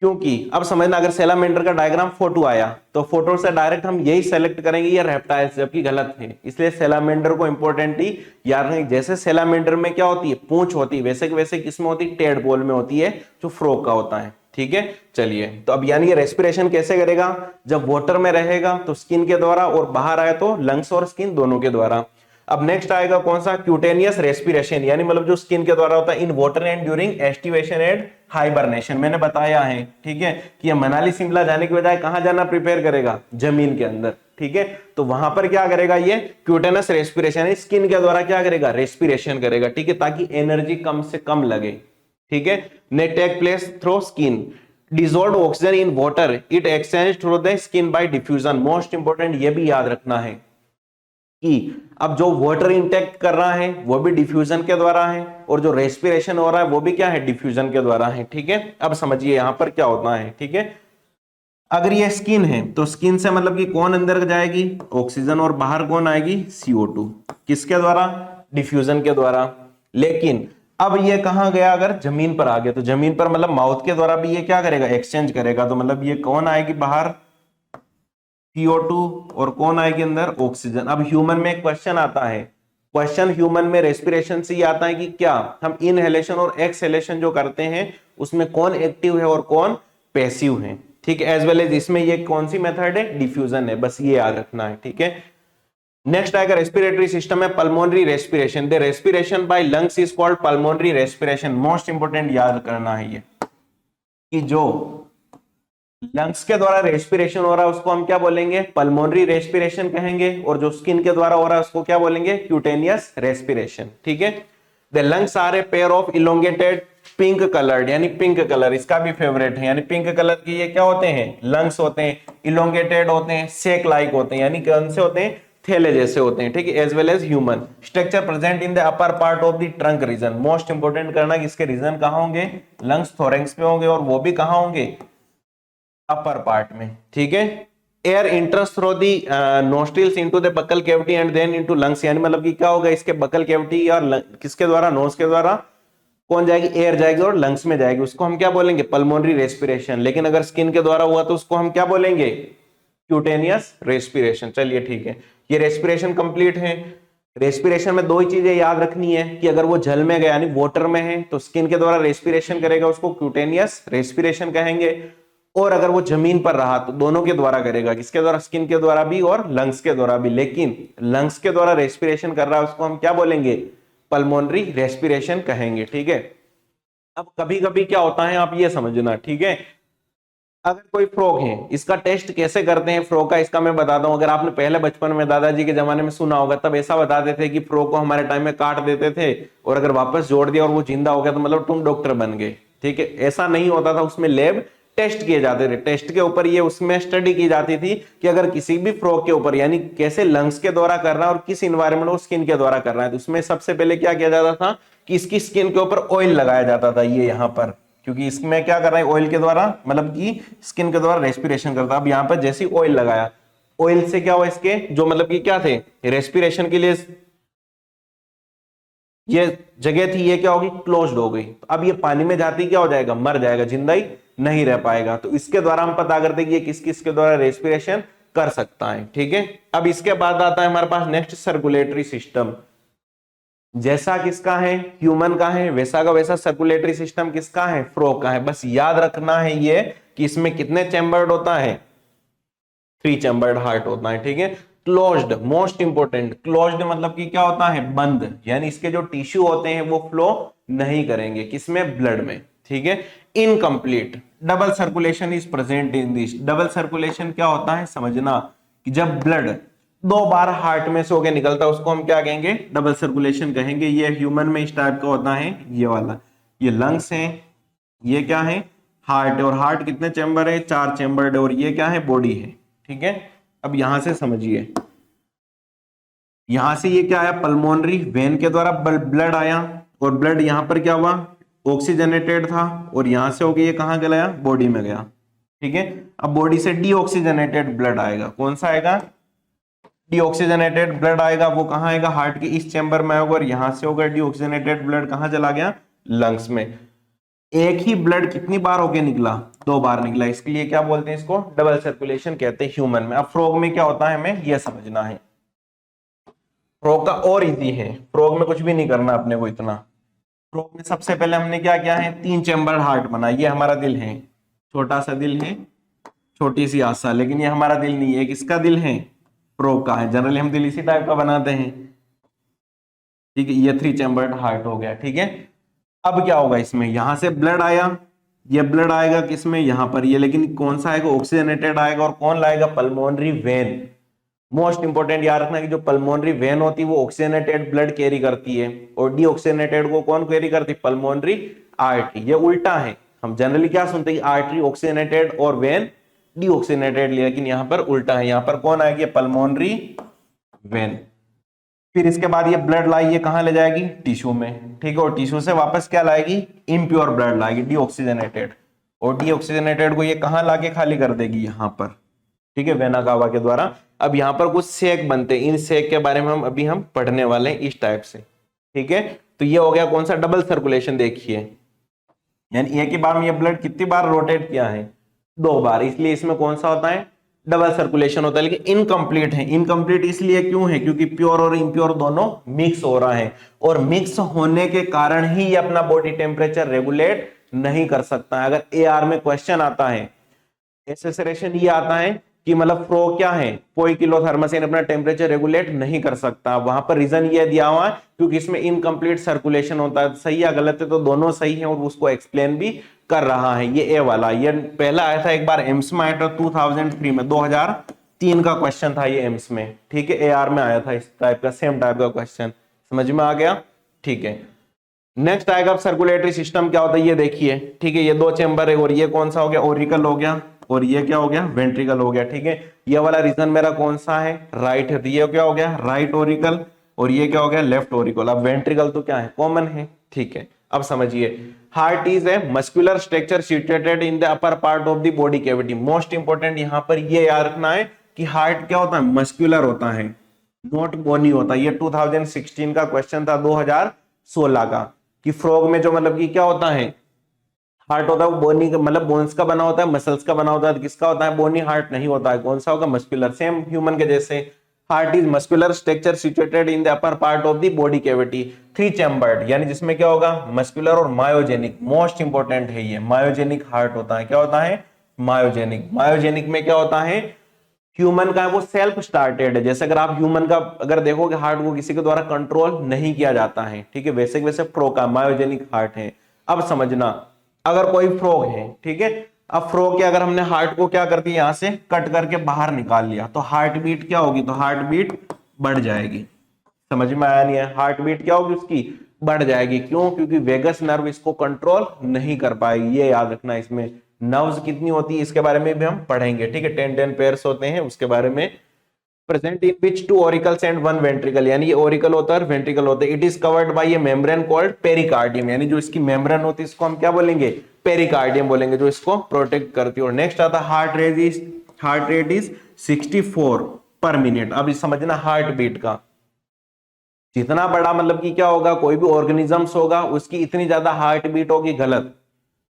क्योंकि अब समझना, अगर सैलामेंडर का डायग्राम फोटो आया तो फोटो से डायरेक्ट हम यही सेलेक्ट करेंगे, ये रेप्टाइल्स, जबकि गलत है। इसलिए सैलामेंडर को इंपॉर्टेंट ही याद रखें। जैसे सैलामेंडर में क्या होती है, पूंछ होती है, वैसे वैसे किसमें होती है, टेडपोल में होती है, जो फ्रॉग का होता है। ठीक है। चलिए, तो अब यानी ये रेस्पिरेशन कैसे करेगा, जब वाटर में रहेगा तो स्किन के द्वारा, और बाहर आए तो लंग्स और स्किन दोनों के द्वारा। अब नेक्स्ट आएगा कौन सा, क्यूटेनियस रेस्पिरेशन, यानी मतलब जो स्किन के द्वारा होता है in water and during aestivation and hibernation. मैंने बताया है, ठीक है, कि ये मनाली शिमला जाने की बजाय कहां जाना प्रिपेयर करेगा, जमीन के अंदर, ठीक है। तो वहां पर क्या करेगा, ये क्यूटेनस रेस्पिरेशन, स्किन के द्वारा क्या करेगा, रेस्पिरेशन करेगा, ठीक है, ताकि एनर्जी कम से कम लगे, ठीक है। Net take place through skin, dissolve oxygen in water, it exchange through the skin by diffusion. Most important ये भी याद रखना है कि अब जो वाटर इंटेक कर रहा है वो भी डिफ्यूजन के द्वारा है, और जो रेस्पिरेशन हो रहा है वो भी क्या है, डिफ्यूजन के द्वारा है, ठीक है। अब समझिए यहां पर क्या होता है, ठीक है। अगर ये स्किन है तो स्किन से मतलब कि कौन अंदर जाएगी, ऑक्सीजन, और बाहर कौन आएगी, CO2, किसके द्वारा, डिफ्यूजन के द्वारा। लेकिन अब ये कहां गया, अगर जमीन पर आ गया तो जमीन पर मतलब माउथ के द्वारा भी ये क्या करेगा, एक्सचेंज करेगा। तो मतलब ये कौन आएगी बाहर, CO2, और कौन आएगी अंदर, ऑक्सीजन। अब ह्यूमन में एक क्वेश्चन आता है, क्वेश्चन ह्यूमन में रेस्पिरेशन से ही आता है कि क्या हम इनहेलेशन और एक्सहेलेशन जो करते हैं उसमें कौन एक्टिव है और कौन पैसिव है, ठीक है। एज वेल एज इसमें ये कौन सी मेथड है, डिफ्यूजन है, बस ये याद रखना है, ठीक है। नेक्स्ट आएगा रेस्पिरेटरी सिस्टम है pulmonary respiration, the respiration by lungs is called pulmonary respiration. Most important याद करना है ये, कि जो लंग्स के द्वारा रेस्पिरेशन हो रहा है उसको हम क्या बोलेंगे, पल्मोनरी रेस्पिरेशन कहेंगे, और जो स्किन के द्वारा हो रहा है उसको क्या बोलेंगे, क्यूटेनियस रेस्पिरेशन, ठीक है। The lungs are a pair of elongated pink coloured, यानी पिंक कलर इसका भी फेवरेट है, यानी पिंक कलर की ये क्या होते हैं, लंग्स होते हैं, इलोंगेटेड होते हैं, सेक लाइक होते हैं, यानी कौन से होते हैं, थैले जैसे होते हैं, ठीक है। As well as human structure present in the upper part of the trunk region. Most important करना कि इसके रीजन कहां होंगे, लंग्स थोरेंक्स पे होंगे, और वो भी कहां होंगे, अपर पार्ट में, ठीक है। Air enters through the nostrils into the buccal cavity and then into lungs, यानी मतलब कि क्या होगा, इसके बकल कैविटी और किसके द्वारा, नोज के द्वारा कौन जाएगी, एयर जाएगी और लंग्स में जाएगी, उसको हम क्या बोलेंगे, पल्मोनरी रेस्पिरेशन। लेकिन अगर स्किन के द्वारा हुआ तो उसको हम क्या बोलेंगे, क्यूटेनियस रेस्पिरेशन। चलिए ठीक है, ये रेस्पिरेशन कंप्लीट है। रेस्पिरेशन में दो ही चीजें याद रखनी है कि अगर वो जल में गया यानी वाटर में है तो स्किन के द्वारा रेस्पिरेशन करेगा, उसको क्यूटेनियस रेस्पिरेशन कहेंगे, और अगर वो जमीन पर रहा तो दोनों के द्वारा करेगा, किसके द्वारा, स्किन के द्वारा भी और लंग्स के द्वारा भी। लेकिन लंग्स के द्वारा रेस्पिरेशन कर रहा है उसको हम क्या बोलेंगे, पल्मोनरी रेस्पिरेशन कहेंगे, ठीक है। अब कभी कभी क्या होता है आप ये समझना, ठीक है, अगर कोई फ्रॉग है, इसका टेस्ट कैसे करते हैं फ्रॉग का, इसका मैं बताता हूं। अगर आपने पहले बचपन में दादाजी के जमाने में सुना होगा, तब ऐसा बताते थे कि फ्रॉग को हमारे टाइम में काट देते थे, और अगर वापस जोड़ दिया और वो जिंदा हो गया तो मतलब तुम डॉक्टर बन गए, ठीक है। ऐसा नहीं होता था, उसमें लैब टेस्ट किए जाते थे, टेस्ट के ऊपर ये उसमें स्टडी की जाती थी कि अगर किसी भी फ्रॉग के ऊपर यानी कैसे लंग्स के द्वारा कर रहा है और किस इन्वायरमेंट को स्किन के द्वारा कर रहा है, तो उसमें सबसे पहले क्या किया जाता था कि इसकी स्किन के ऊपर ऑयल लगाया जाता था, ये यहाँ पर, क्योंकि इसमें क्या कर रहा है, ऑयल के द्वारा मतलब कि स्किन के द्वारा रेस्पिरेशन करता है। अब यहाँ पर जैसे ऑयल लगाया, ऑयल से क्या हुआ, इसके जो मतलब कि क्या थे, रेस्पिरेशन के लिए ये जगह थी, ये क्या होगी, क्लोज्ड हो गई। तो अब ये पानी में जाती क्या हो जाएगा, मर जाएगा, जिंदा ही नहीं रह पाएगा। तो इसके द्वारा हम पता करते हैं कि ये किस किस के द्वारा रेस्पिरेशन कर सकता है, ठीक है। अब इसके बाद आता है हमारे पास नेक्स्ट सर्कुलेटरी सिस्टम। जैसा किसका है, ह्यूमन का है, वैसा का वैसा सर्कुलेटरी सिस्टम किसका है, फ्रॉग का है। बस याद रखना है ये कि इसमें कितने चैम्बर्ड होता है, 3 चैम्बर्ड हार्ट होता है, ठीक है। क्लोज्ड, मोस्ट इंपोर्टेंट, क्लोज्ड मतलब कि क्या होता है, बंद, यानी इसके जो टिश्यू होते हैं वो फ्लो नहीं करेंगे, किसमें, ब्लड में, ठीक है। Incomplete, double circulation is present in this. Double circulation क्या होता है समझना, कि जब ब्लड 2 बार हार्ट में से होकर निकलता है उसको हम क्या कहेंगे, डबल सर्कुलेशन कहेंगे। ये ह्यूमन में इस टाइप का होता है, ये वाला, ये लंग्स है, ये क्या है, हार्ट है, और हार्ट कितने चैम्बर है, 4 चैम्बर्ड है, और ये क्या है, बॉडी है, ठीक है। अब यहां से समझिए, यहां से ये क्या आया, पल्मोनरी वेन के द्वारा ब्लड आया, और ब्लड यहां पर क्या हुआ, ऑक्सीजनेटेड था, और यहां से होके ये कहां गया, बॉडी में गया, ठीक है। अब बॉडी से डीऑक्सीजनेटेड ब्लड आएगा, कौन सा आएगा, डीऑक्सीजनेटेड ब्लड आएगा, वो कहां आएगा, हार्ट के इस चैम्बर में आएगा, और यहां से होगा डीऑक्सीजनेटेड ब्लड कहां चला गया, लंग्स में। एक ही ब्लड कितनी बार होके निकला, 2 बार निकला, इसके लिए क्या बोलते हैं, इसको डबल सर्कुलेशन कहते हैं ह्यूमन में। अब फ्रॉग में क्या होता है हमें यह समझना है। फ्रॉग का और इजी है, फ्रॉग में कुछ भी नहीं करना अपने को इतना। फ्रॉग में सबसे पहले हमने क्या किया है, 3 चैम्बर हार्ट बना, ये हमारा दिल है, छोटा सा दिल है, छोटी सी आशा, लेकिन ये हमारा दिल नहीं है, किसका दिल है? फ्रॉग का है। जनरली हम दिल इसी टाइप का बनाते हैं, ठीक है। ये 3 चैम्बर्ड हार्ट हो गया, ठीक है। अब क्या होगा इसमें, यहां से ब्लड आया, ये ब्लड आएगा किसमें, यहां पर ये, लेकिन कौन सा आएगा? ऑक्सीजनेटेड आएगा। और कौन लाएगा? Pulmonary vein. मोस्ट इंपोर्टेंट याद रखना कि जो पल्मोनरी वेन होती है वो ऑक्सीजनेटेड ब्लड कैरी करती है, और डीऑक्सीजनेटेड को कौन कैरी करती है? Pulmonary artery. ये उल्टा है, हम जनरली क्या सुनते हैं? आर्टरी ऑक्सीजनेटेड और वेन डीऑक्सीजनेटेड, लेकिन यहां पर उल्टा है। यहां पर कौन आएगी? Pulmonary vein. फिर इसके बाद ये ब्लड लाई ये कहां ले जाएगी? टिश्यू में, ठीक है। और टिश्यू से वापस क्या लाएगी? इम्प्योर ब्लड लाएगी, डीऑक्सीजनेटेड। और डीऑक्सीजनेटेड को ये कहां लाके खाली कर देगी? यहां पर, ठीक है, वेना कावा के द्वारा। अब यहां पर कुछ सेक बनते हैं, इन सेक के बारे में हम पढ़ने वाले हैं इस टाइप से, ठीक है। तो ये हो गया कौन सा? Double circulation. देखिए, यानी एक ही बार में ये ब्लड कितनी बार रोटेट किया है? 2 बार, इसलिए इसमें कौन सा होता है? डबल सर्कुलेशन होता है। लेकिन इनकम्प्लीट है। इनकम्प्लीट इसलिए क्यों है? क्योंकि प्योर और इम्प्योर दोनों मिक्स हो रहा है, और मिक्स होने के कारण ही ये अपना बॉडी टेम्परेचर रेगुलेट नहीं कर सकता है। अगर एआर में क्वेश्चन आता है, एसेसरेशन ये आता है कि मतलब फ्रो क्या है? कोई किलो थर्मोसेन अपना टेम्परेचर रेगुलेट नहीं कर सकता। वहां पर रीजन ये दिया हुआ है क्योंकि इसमें इनकम्प्लीट सर्कुलेशन होता है। सही या गलत है? तो दोनों सही है, और उसको एक्सप्लेन भी कर रहा है। ये ए वाला, ये पहला आया था एक बार एम्स में, आया था 2003 में, 2003 का क्वेश्चन था ये एम्स में, ठीक है। एआर में आया था इस टाइप का, सेम टाइप का क्वेश्चन। समझ में आ गया? ठीक है। नेक्स्ट आएगा अब सर्कुलेटरी सिस्टम क्या होता है, ये देखिए, ठीक है। ये 2 चेंबर है, और ये कौन सा हो गया? ओरिकल हो गया, और ये क्या हो गया? वेंट्रिकल हो गया, ठीक है। ये वाला रीजन मेरा कौन सा है? राइट है, तो ये क्या हो गया? Right Oracle. और ये क्या हो गया? Left Oracle. अब वेंट्रिकल तो क्या है? कॉमन है, ठीक है। अब समझिए, heart is a muscular structure situated in the upper part of the body cavity. Most important यहां पर ये याद रखना है कि हार्ट क्या होता है? मस्कुलर होता है, नॉट बोनी होता है। ये 2016 का क्वेश्चन था, 2016 का, कि फ्रॉग में जो मतलब कि क्या होता है? हार्ट होता है वो बोनी का, मतलब बोन्स का बना होता है, मसल्स का बना होता है। किसका होता है? बोनी। हार्ट नहीं होता है। कौन सा होगा? मस्कुलर। सेम ह्यूमन के जैसे। Heart is muscular structure situated in the upper part of the body cavity, 3 chambered, यानी जिसमें क्या होगा? मस्कुलर और मायोजेनिक। मोस्ट इंपोर्टेंट है ये, मायोजेनिक हार्ट होता है। क्या होता है? मायोजेनिक। मायोजेनिक में क्या होता है? ह्यूमन का है वो सेल्फ स्टार्टेड है। जैसे अगर आप ह्यूमन का अगर देखोगे हार्ट को किसी के द्वारा कंट्रोल नहीं किया जाता है, ठीक है, वैसे वैसे फ्रो का मायोजेनिक हार्ट है। अब समझना, अगर कोई फ्रॉग है, ठीक है, अब फ्रॉग के अगर हमने हार्ट को क्या कर दिया? यहां से कट करके बाहर निकाल लिया, तो हार्ट बीट क्या होगी? तो हार्ट बीट बढ़ जाएगी। समझ में आया? नहीं है? हार्ट बीट क्या होगी उसकी? बढ़ जाएगी। क्यों? क्योंकि वेगस नर्व इसको कंट्रोल नहीं कर पाएगी। ये याद रखना। इसमें नर्व्स कितनी होती है इसके बारे में भी हम पढ़ेंगे, ठीक है। 10 पेयर्स होते हैं उसके बारे में। Present in which 2 auricles and 1 ventricle, यानी ये ऑरिकल होता है और वेंट्रिकल होता है। It is covered by A membrane called pericardium, यानी जो इसकी मेम्ब्रेन होती है इसको हम क्या बोलेंगे? पेरिकार्डियम बोलेंगे, जो इसको प्रोटेक्ट करती है। और नेक्स्ट आता है हार्ट रेट इज 64 पर मिनट। अब समझना हार्ट बीट का, जितना बड़ा मतलब कि क्या होगा? कोई भी ऑर्गेनिजम्स होगा उसकी इतनी ज्यादा हार्ट बीट होगी, गलत।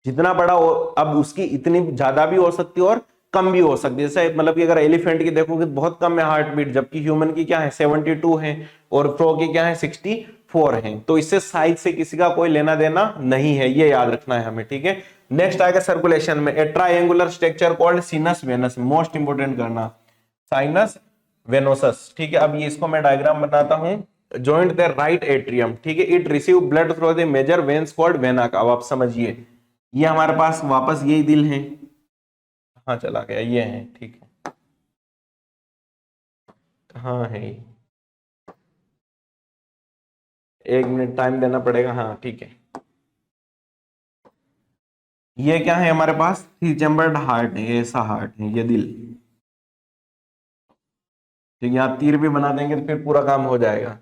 जितना बड़ा अब उसकी इतनी ज्यादा भी हो सकती है और कम भी हो सकती है। जैसे मतलब कि अगर एलिफेंट की देखोगे तो बहुत कम है हार्ट बीट, जबकि ह्यूमन की क्या है? 72 है, और फ्रो की क्या है? 64 है। तो इससे साइज से किसी का कोई लेना देना नहीं है, ये याद रखना है हमें, ठीक है। नेक्स्ट आएगा सर्कुलेशन में, ए triangular structure called सिनस Venus. Most important करना, साइनस वेनोसस, ठीक है। अब ये इसको मैं डायग्राम बनाता हूं। जॉइंट द राइट एट्रियम, ठीक है, it receive blood through the major veins called vena का। अब आप समझिए, ये हमारे पास वापस यही दिल है, हाँ चला गया, ये है, ठीक है, हाँ है, 1 मिनट टाइम देना पड़ेगा, हाँ ठीक है। ये क्या है हमारे पास? 3 चैम्बर्ड हार्ट है, ऐसा हार्ट है ये दिल, ठीक है। यहाँ तीर भी बना देंगे तो फिर पूरा काम हो जाएगा।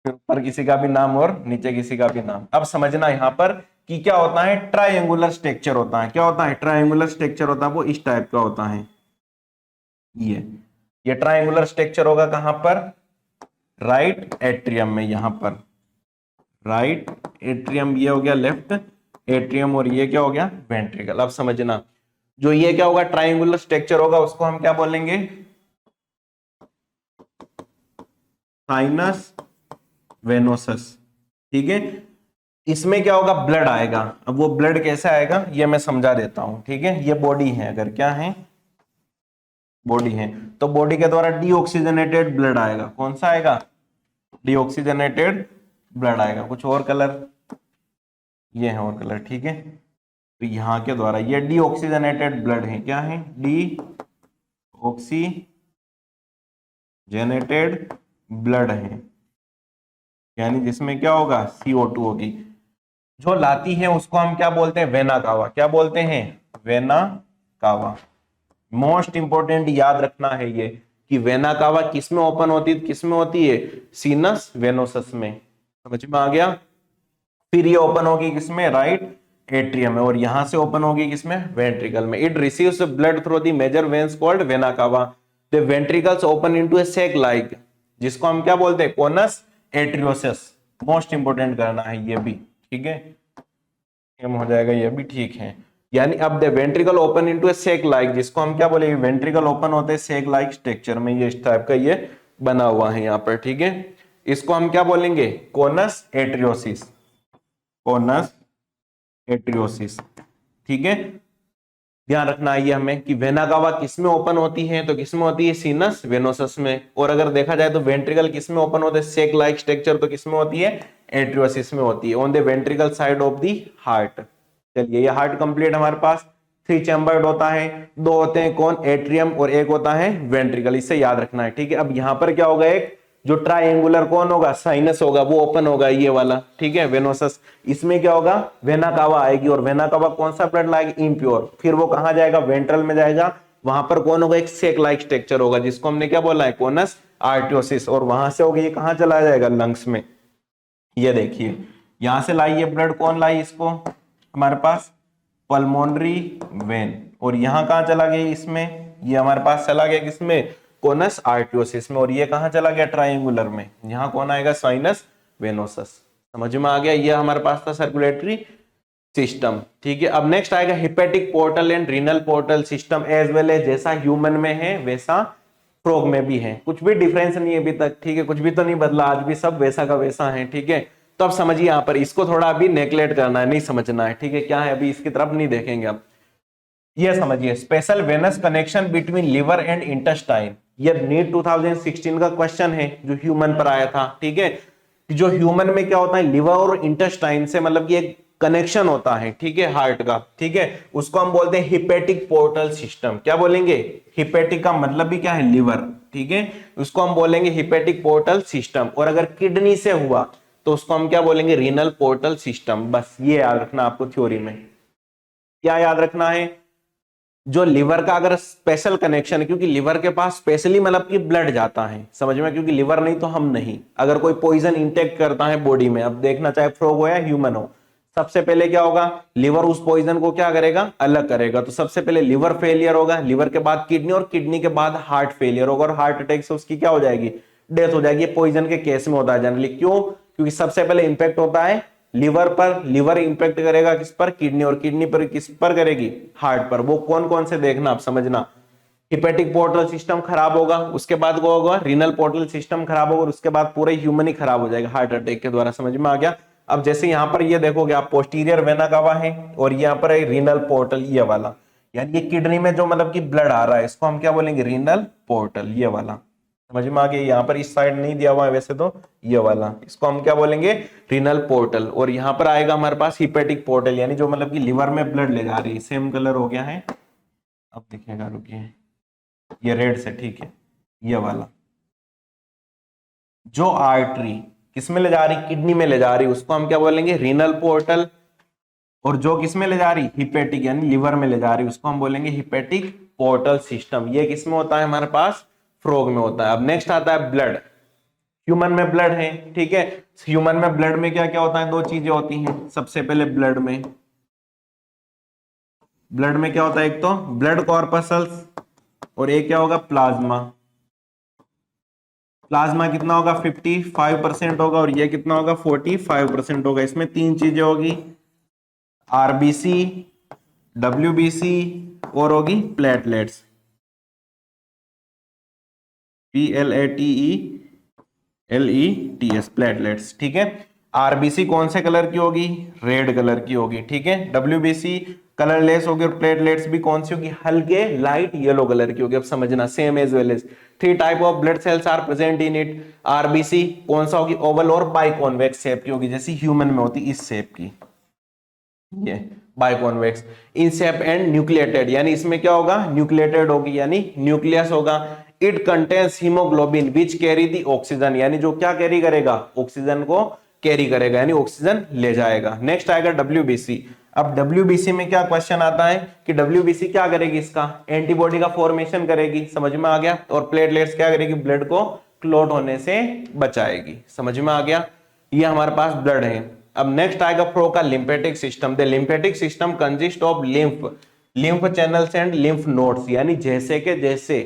फिर ऊपर किसी का भी नाम और नीचे किसी का भी नाम। अब समझना यहाँ पर कि क्या होता है? ट्रायंगुलर स्ट्रक्चर होता है। क्या होता है? ट्रायंगुलर स्ट्रक्चर होता है, वो इस टाइप का होता है। ये ये ट्रायंगुलर स्ट्रक्चर होगा कहां पर? राइट एट्रियम में, यहां पर राइट एट्रियम, ये हो गया लेफ्ट एट्रियम, और ये क्या हो गया? वेंट्रिकल। अब समझना, जो ये क्या होगा? ट्रायंगुलर स्ट्रक्चर होगा, उसको हम क्या बोलेंगे? साइनस वेनोसस, ठीक है। इसमें क्या होगा, ब्लड आएगा। अब वो ब्लड कैसे आएगा ये मैं समझा देता हूं, ठीक है। ये बॉडी है, अगर क्या है, बॉडी है, तो बॉडी के द्वारा डीऑक्सीजनेटेड ब्लड आएगा। कौन सा आएगा, डीऑक्सीजनेटेड ब्लड आएगा। कुछ और कलर, ये है और कलर, ठीक है। तो यहां के द्वारा ये डीऑक्सीजनेटेड ब्लड है, क्या है, डीऑक्सीजनेटेड ब्लड है, यानी जिसमें क्या होगा, CO2 होगी। जो लाती है उसको हम क्या बोलते हैं, वेना कावा। क्या बोलते हैं, वेना कावा। मोस्ट इंपोर्टेंट याद रखना है ये कि वेना कावा किस में ओपन होती है, किस में होती है, सीनस वेनोसस में। समझ में आ गया। फिर ये ओपन होगी किसमें, राइट एट्रियम में, और यहां से ओपन होगी किसमें, वेंट्रिकल में। It receives blood through the major veins called vena cava. The ventricles open into a sac like, जिसको हम क्या बोलते हैं, कोनस एट्रियोसिस। मोस्ट इंपोर्टेंट करना है ये भी, ठीक है, हो जाएगा ये भी, ठीक है। यानी अब the ventricle open into a sac like, जिसको हम क्या बोलेंगे, वेंट्रिकल ओपन होते हैं सेक लाइक स्ट्रक्चर में। ये इस टाइप का ये बना हुआ है यहाँ पर, ठीक है। इसको हम क्या बोलेंगे, कोनस एट्रियोसिस, कोनस एट्रियोसिस, ठीक है। ध्यान रखना है ये हमें कि वेना कावा किस में ओपन होती है, तो किस में होती है, सीनस वेनोसस में। और अगर देखा जाए तो वेंट्रिकल किस में ओपन होते हैं, सेक लाइक स्ट्रक्चर, तो किस में होती है, एट्रियोसिस में होती है, on the ventricle side of the heart. चलिए, ये हार्ट कंप्लीट हमारे पास 3 चैम्बर्ड होता है, 2 होते हैं कौन, एट्रियम, और 1 होता है वेंट्रिकल। इससे याद रखना है, ठीक है। अब यहां पर क्या होगा, एक जो ट्राइंगुलर कौन होगा, साइनस होगा, वो ओपन होगा, ये वाला, ठीक है, वेनोसस। इसमें क्या होगा, वेना कावा आएगी, और वेना कावा कौन सा ब्लड लाएगी, इम्प्योर। फिर वो कहां जाएगा, वेंट्रल में जाएगा। वहां पर कौन होगा, एक सेक लाइक स्ट्रक्चर होगा, जिसको हमने क्या बोला है, कोनस आर्टियोसिस। और वहां से होगी, ये कहां चला जाएगा, लंग्स में। ये देखिए, यहां से लाई ये ब्लड, कौन लाई इसको, हमारे पास पल्मोनरी वेन। और यहां कहां चला गया, इसमें, ये हमारे पास चला गया किसमें, कोनस आर्टियोसिस में। और ये कहां चला गया, ट्रायंगुलर में। यहां कौन आएगा, साइनस वेनोसस। समझ में आ गया। ये हमारे पास था सर्कुलेटरी सिस्टम, ठीक है। अब नेक्स्ट आएगा hepatic portal and renal portal system as well as, जैसा ह्यूमन में है वैसा फ्रॉग में भी है। कुछ भी डिफरेंस नहीं है अभी तक, ठीक है, कुछ भी तो नहीं बदला, आज भी सब वैसा का वैसा है, ठीक है। तो अब समझिए, यहां पर इसको थोड़ा अभी नेग्लेक्ट करना है, नहीं समझना है, ठीक है। क्या है, अभी इसकी तरफ नहीं देखेंगे। अब ये समझिए, special venous connection between liver and intestine. ये नीट 2016 का क्वेश्चन है जो ह्यूमन पर आया था, ठीक है। जो ह्यूमन में क्या होता है, लिवर और इंटेस्टाइन से मतलब कि एक कनेक्शन होता है, ठीक है, हार्ट का, ठीक है। उसको हम बोलते हैं हिपेटिक पोर्टल सिस्टम। क्या बोलेंगे, हिपेटिक का मतलब भी क्या है, लिवर, ठीक है। उसको हम बोलेंगे हिपेटिक पोर्टल सिस्टम। और अगर किडनी से हुआ तो उसको हम क्या बोलेंगे, रीनल पोर्टल सिस्टम। बस ये याद रखना आपको थ्योरी में। क्या याद रखना है, जो लिवर का अगर स्पेशल कनेक्शन है, क्योंकि लिवर के पास स्पेशली मतलब कि ब्लड जाता है, समझ में, क्योंकि लिवर नहीं तो हम नहीं। अगर कोई पॉइजन इंटेक करता है बॉडी में, अब देखना चाहे फ्रॉग हो या ह्यूमन हो, सबसे पहले क्या होगा, लिवर उस पॉइजन को क्या करेगा, अलग करेगा। तो सबसे पहले लिवर फेलियर होगा, लिवर के बाद किडनी, और किडनी के बाद हार्ट फेलियर होगा, और हार्ट अटैक से उसकी क्या हो जाएगी, डेथ हो जाएगी। पॉइजन के केस में होता है जनरली। क्यों, क्योंकि सबसे पहले इंपैक्ट होता है लिवर पर, लिवर इंपैक्ट करेगा किस पर, किडनी, और किडनी पर किस पर करेगी, हार्ट पर। वो कौन कौन से देखना आप समझना, हिपेटिक पोर्टल सिस्टम खराब होगा, उसके बाद वो होगा रीनल पोर्टल सिस्टम खराब होगा, और उसके बाद पूरा ह्यूमन ही खराब हो जाएगा हार्ट अटैक के द्वारा। समझ में आ गया। अब जैसे यहाँ पर ये देखोगे आप, पोस्टीरियर वेना कावा है, और यहाँ पर है रीनल पोर्टल, ये वाला, यानी ये किडनी में जो मतलब कि ब्लड आ रहा है, इसको हम क्या बोलेंगे, रीनल पोर्टल, ये वाला। समझ में आ गया। यहाँ पर इस साइड नहीं दिया हुआ है वैसे तो, ये वाला, इसको हम क्या बोलेंगे, रीनल पोर्टल। और यहाँ पर आएगा हमारे पास हिपेटिक पोर्टल, यानी जो मतलब कि लिवर में ब्लड ले जा रही है। सेम कलर हो गया है, अब दिखेगा, रुकिए, ये रेड से, ठीक है, ये वाला। जो आर्टरी किस में ले जा रही, किडनी में ले जा रही, उसको हम क्या बोलेंगे, रीनल पोर्टल। और जो किस में ले जा रही, हिपेटिक, यानी लिवर में ले जा रही, उसको हम बोलेंगे हिपेटिक पोर्टल सिस्टम। ये किस में होता है, हमारे पास फ्रॉग में होता है। अब नेक्स्ट आता है ब्लड। ह्यूमन में ब्लड है, ठीक है। ह्यूमन में ब्लड में क्या क्या होता है, 2 चीजें होती हैं। सबसे पहले ब्लड में क्या होता है, एक तो ब्लड कॉर्पसल्स, और एक क्या होगा, प्लाज्मा। प्लाज्मा कितना होगा, 55% होगा, और ये कितना होगा, 45% होगा। इसमें 3 चीजें होगी, आरबीसी, डब्ल्यूबीसी, और होगी प्लेटलेट्स, PLATELETS, प्लेटलेट्स, ठीक है। आरबीसी कौन से कलर की होगी? रेड कलर की होगी, ठीक है। डब्ल्यूबीसी कलरलेस होगी और प्लेटलेट्स भी कौन सी होगी? हल्के लाइट येलो कलर की होगी। अब समझना, same as well as 3 type of blood cells are present in it. RBC कौन सा होगी? ओवल और बाइकॉन्वेक्स शेप की होगी, जैसी ह्यूमन में होती इस शेप की, ये biconvex in shape and nucleated, यानी इसमें क्या होगा? न्यूक्लिएटेड होगी, यानी न्यूक्लियस होगा। It contains haemoglobin which carry the oxygen, यानी जो क्या कैरी करेगा? ऑक्सीजन को कैरी करेगा, यानी ऑक्सीजन ले जाएगा। नेक्स्ट आएगा डब्ल्यूबीसी। अब डब्ल्यूबीसी में क्या क्वेश्चन आता है कि डब्ल्यूबीसी क्या करेगी? इसका एंटीबॉडी का फॉर्मेशन करेगी, समझ में आ गया। और प्लेटलेट्स क्या करेगी? ब्लड को क्लॉट होने से बचाएगी, समझ में आ गया। ये हमारे पास ब्लड है। अब नेक्स्ट आएगा फ्लो का lymphatic system. The lymphatic system consist of lymph channels and lymph nodes, यानी जैसे के जैसे,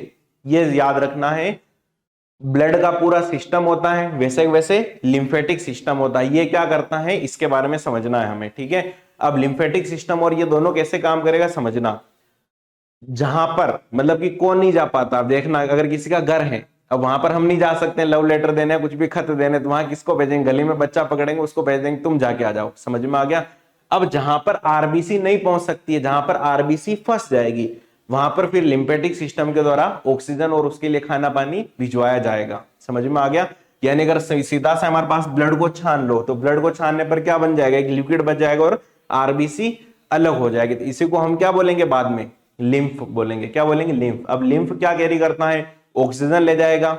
ये याद रखना है, ब्लड का पूरा सिस्टम होता है वैसे वैसे लिम्फेटिक सिस्टम होता है। ये क्या करता है इसके बारे में समझना है हमें, ठीक है। अब लिम्फेटिक सिस्टम और ये दोनों कैसे काम करेगा समझना। जहां पर मतलब कि कौन नहीं जा पाता, अब देखना, अगर किसी का घर है, अब वहां पर हम नहीं जा सकते लव लेटर देने, कुछ भी खत देने, तो वहां किसको भेजेंगे? गली में बच्चा पकड़ेंगे, उसको भेज देंगे, तुम जाके आ जाओ, समझ में आ गया। अब जहां पर आरबीसी नहीं पहुंच सकती है, जहां पर आरबीसी फंस जाएगी, वहां पर फिर लिम्फेटिक सिस्टम के द्वारा ऑक्सीजन और उसके लिए खाना पानी भिजवाया जाएगा, समझ में आ गया। यानी अगर सीधा सा हमारे पास ब्लड को छान लो, तो ब्लड को छानने पर क्या बन जाएगा? एक लिक्विड बच जाएगा और आरबीसी अलग हो जाएगी। तो इसी को हम क्या बोलेंगे बाद में? लिम्फ बोलेंगे। क्या बोलेंगे? लिम्फ। अब लिम्फ क्या कैरी करता है? ऑक्सीजन ले जाएगा।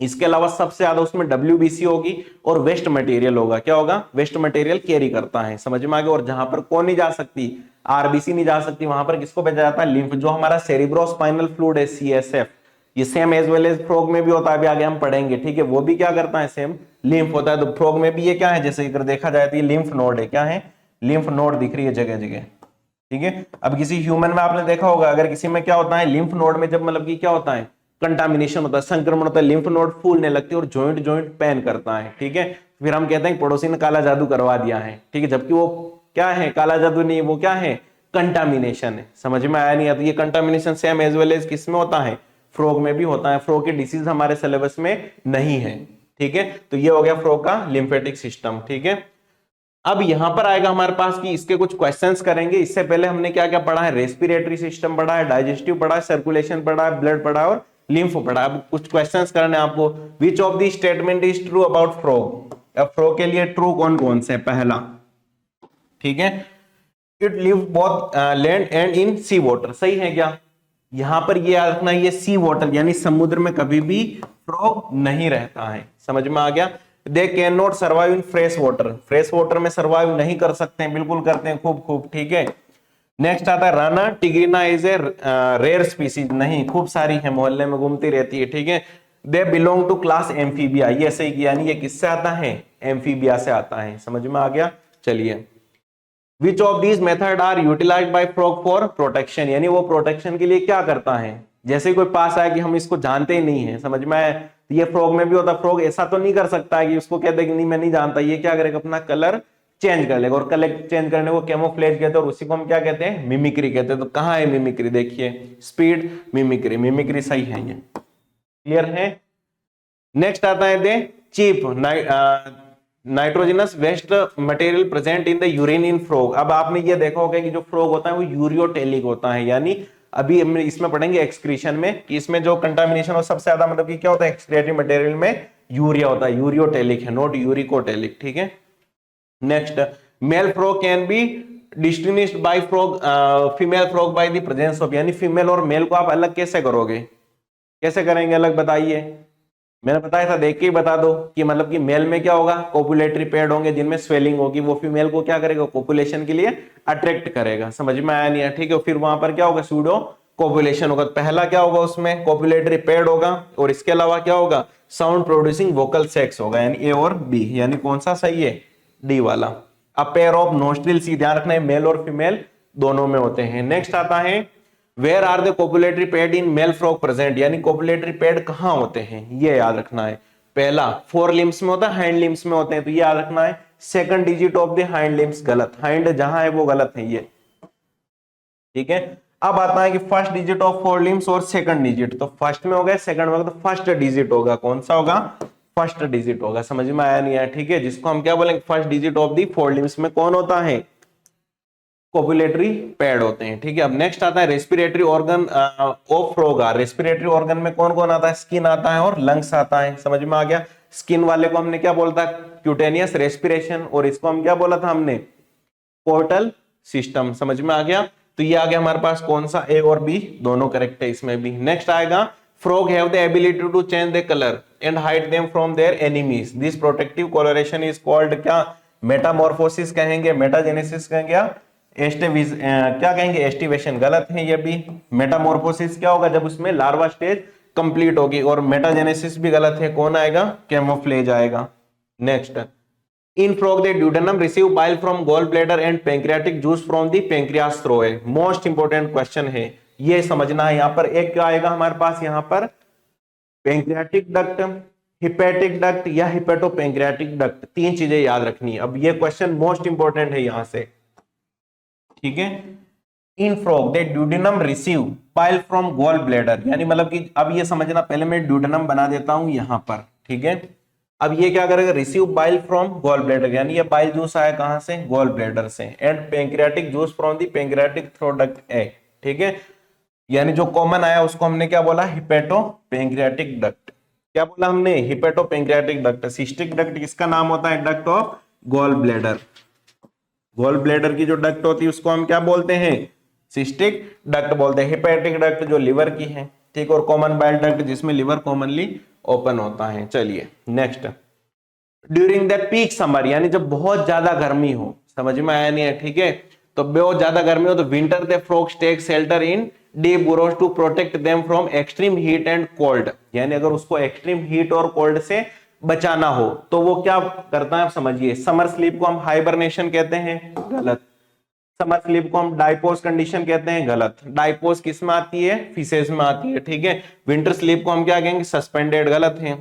इसके अलावा सबसे ज्यादा उसमें डब्ल्यूबीसी होगी और वेस्ट मटेरियल होगा। क्या होगा? वेस्ट मटेरियल कैरी करता है, समझ में आ गया। और जहां पर कौन नहीं जा सकती? आरबीसी नहीं जा सकती, वहां पर किसको भेजा जाता है? लिम्फ। जो हमारा सेरिब्रोस्पाइनल फ्लूइड है, सीएसएफ, ये same as well as frog में भी होता है, अभी आगे हम पढ़ेंगे, ठीक है। वो भी क्या करता है? सेम लिम्फ होता है। तो फ्रॉग में भी ये क्या है? जैसे अगर देखा जाए तो ये लिम्फ नोड है। क्या है? लिम्फ नोड दिख रही है जगह जगह, ठीक है। अब किसी ह्यूमन में आपने देखा होगा, अगर किसी में क्या होता है? लिम्फ नोड में जब मतलब कि क्या होता है? कंटामिनेशन होता है, संक्रमण होता है, लिम्फ नोड फूलने लगती है और जॉइंट जॉइंट पेन करता है, ठीक है। फिर हम कहते हैं पड़ोसी ने काला जादू करवा दिया है, ठीक है, जबकि वो क्या है? काला जादू नहीं, वो क्या है? कंटामिनेशन है। समझ में आया नहीं? तो ये contamination same as well as किस में होता है? फ्रॉग में भी होता है। फ्रॉग की डिसीज हमारे सिलेबस में नहीं है, ठीक है। तो ये हो गया फ्रॉग का लिम्फेटिक सिस्टम, ठीक है। अब यहां पर आएगा हमारे पास कि इसके कुछ क्वेश्चंस करेंगे। इससे पहले हमने क्या क्या पढ़ा है? रेस्पिरेटरी सिस्टम पढ़ा है, डाइजेस्टिव पढ़ा है, सर्कुलेशन पढ़ा है, ब्लड पढ़ा है और लिम्फ पढ़ा है। अब कुछ क्वेश्चंस करने आपको। Which of the statement is true about frog? अब फ्रॉग के लिए ट्रू कौन कौन से? पहला, ठीक है, it live both land and in sea water, सही है क्या? यहां पर ये याद रखना, ये सी वाटर यानी समुद्र में कभी भी फ्रॉग नहीं रहता है, समझ में आ गया। They can not survive in fresh water, fresh water में सर्वाइव नहीं कर सकते हैं, बिल्कुल करते हैं, खूब खूब, ठीक है। नेक्स्ट आता है Rana tigrina is a rare species, नहीं, खूब सारी है, मोहल्ले में घूमती रहती है, ठीक है। They belong to class Amphibia, ये सही किया, यानी ये किससे आता है? एम्फीबिया से आता है, समझ में आ गया। चलिए, which of these method are utilized by frog for protection, यानी वो प्रोटेक्शन के लिए क्या करता है? जैसे कोई पास आया कि हम इसको जानते ही नहीं है, समझ में आया, तो ये फ्रॉग में भी होता है। फ्रॉग ऐसा तो नहीं कर सकता है कि उसको कह दे कि नहीं मैं नहीं जानता, ये क्या करेगा? अपना कलर चेंज कर लेगा, और कलर चेंज करने को कैमोफ्लेज कहते हैं, और उसी को हम क्या कहते हैं? मिमिक्री कहते हैं। तो कहाँ है मिमिक्री? देखिए, स्पीड मिमिक्री, मिमिक्री सही है, ये क्लियर है। नेक्स्ट आता है the chief nitrogenous waste material present in the urine in frog. अब आपने ये देखा होगा कि जो फ्रॉग होता है वो यूरियोटेलिक होता है, यानी अभी हम इसमें पढ़ेंगे एक्सक्रीशन में कि इसमें जो कंटामिनेशन हो सबसे ज्यादा मतलब कि क्या होता है? एक्सक्रीटरी मटेरियल में यूरिया होता है, यूरियोटेलिक है, नॉट यूरिकोटेलिक, ठीक है। Next, male frog can be distinguished by frog female frog by the presence of, यानी फीमेल और मेल को आप अलग कैसे करोगे? कैसे करेंगे अलग? बताइए। मैंने बताया था, देख के ही बता दो कि मतलब कि मेल में क्या होगा? कोपुलेटरी पैड होंगे जिनमें स्वेलिंग होगी, वो फीमेल को क्या करेगा? कोपुलेशन के लिए अट्रैक्ट करेगा, समझ में आया नहीं है? ठीक है। फिर वहां पर क्या होगा? सूडो कोपुलेशन होगा। पहला क्या होगा? उसमें कोपुलेटरी पैड होगा, और इसके अलावा क्या होगा? साउंड प्रोड्यूसिंग वोकल सेक्स होगा, यानी ए और बी, यानी कौन सा सही है? डी वाला। अ पेयर ऑफ नोस्ट्रिल्स, ध्यान रखना है, मेल और फीमेल दोनों में होते हैं। नेक्स्ट आता है where are the copulatory pad in male frog present, यानी कोपुलेटरी पैड कहां होते हैं, ये याद रखना है। पहला फोर लिम्स में होता है, हाइंड लिम्स में होते हैं, तो ये याद रखना है। Second digit of the hind limbs गलत, हाइंड जहां है वो गलत है, ये ठीक है। अब आता है कि first digit of four limbs और सेकंड डिजिट, तो फर्स्ट में होगा, सेकंड में होगा, तो फर्स्ट डिजिट होगा, कौन सा होगा? फर्स्ट डिजिट होगा। समझ में आया नहीं आया? ठीक है, जिसको हम क्या बोलेंगे, first digit of the four limbs में कौन होता है, कोपुलेटरी पैड होते हैं। ठीक है, अब नेक्स्ट आता है respiratory organ of frog. Respiratory organ में कौन कौन आता है, स्किन आता है और लंग्स आता है। समझ में आ गया? स्किन वाले को हमने क्या बोलता है, क्यूटेनियस रेस्पिरेशन, और इसको हम क्या बोला था हमने, पोर्टल सिस्टम। समझ में आ गया? तो ये आ गया हमारे पास कौन सा, ए और बी दोनों करेक्ट है इसमें भी। नेक्स्ट आएगा frog have the ability to change the colour and hide them from their enemies, this protective coloration is called क्या, मेटामॉर्फोसिस कहेंगे, मेटाजेनेसिस कहेंगे, या क्या कहेंगे, एस्टिवेशन। गलत है ये भी। मेटामॉर्फोसिस क्या होगा, जब उसमें लार्वा स्टेज कंप्लीट होगी, और मेटाजेनेसिस भी गलत है, कौन आएगा, कैमोफ्लेज आएगा। Next, in frog the duodenum receive bile from gallbladder and pancreatic juice from the pancreas through है। मोस्ट इंपोर्टेंट क्वेश्चन है, ये समझना है। यहाँ पर एक क्या आएगा हमारे पास, यहाँ पर पैंक्रियाटिक डक्ट, हिपैटिक डक्ट या हिपेटोपैंक्रियाटिक डक्ट, तीन चीजें याद रखनी है। अब ये क्वेश्चन मोस्ट इंपोर्टेंट है यहां से। ठीक है, in frog they duodenum receive bile from gall bladder, यानी मतलब कि अब ये समझना, पहले मैं ड्यूडेनम बना देता हूं यहां पर। ठीक है, अब ये क्या करेगा, receive bile from gall bladder, यानी ये बाइल जूस आया कहां से, गॉल ब्लैडर से, and pancreatic juice from the pancreatic through duct A. ठीक है, यानी जो कॉमन आया उसको हमने क्या बोला, हिपेटो पैंक्रियाटिक डक्ट। क्या बोला हमने, hepato pancreatic duct. Cystic duct किसका नाम होता है, duct of gall bladder. Gall bladder की जो डक्ट होती है उसको हम क्या बोलते हैं, सिस्टिक डक्ट बोलते हैं। हिपैटिक डक्ट जो लिवर की है, ठीक, और कॉमन बाइल डक्ट जिसमें लिवर कॉमनली ओपन होता है। चलिए next, during the peak summer, यानी जब बहुत ज्यादा गर्मी हो, समझ में आया नहीं है? ठीक है, तो बहुत ज्यादा गर्मी हो तो winter they frogs take shelter in deep burrows to protect them from extreme heat and cold, यानी अगर उसको एक्सट्रीम हीट और कोल्ड से बचाना हो तो वो क्या करता है, आप समझिए। समर स्लीप को हम हाइबरनेशन कहते हैं, गलत। समर स्लीप को हम डाइपोज कंडीशन कहते हैं, गलत। डाइपोज किस में आती है, फिशेज में आती है। ठीक है, विंटर स्लीप को हम क्या कहेंगे, सस्पेंडेड, गलत है।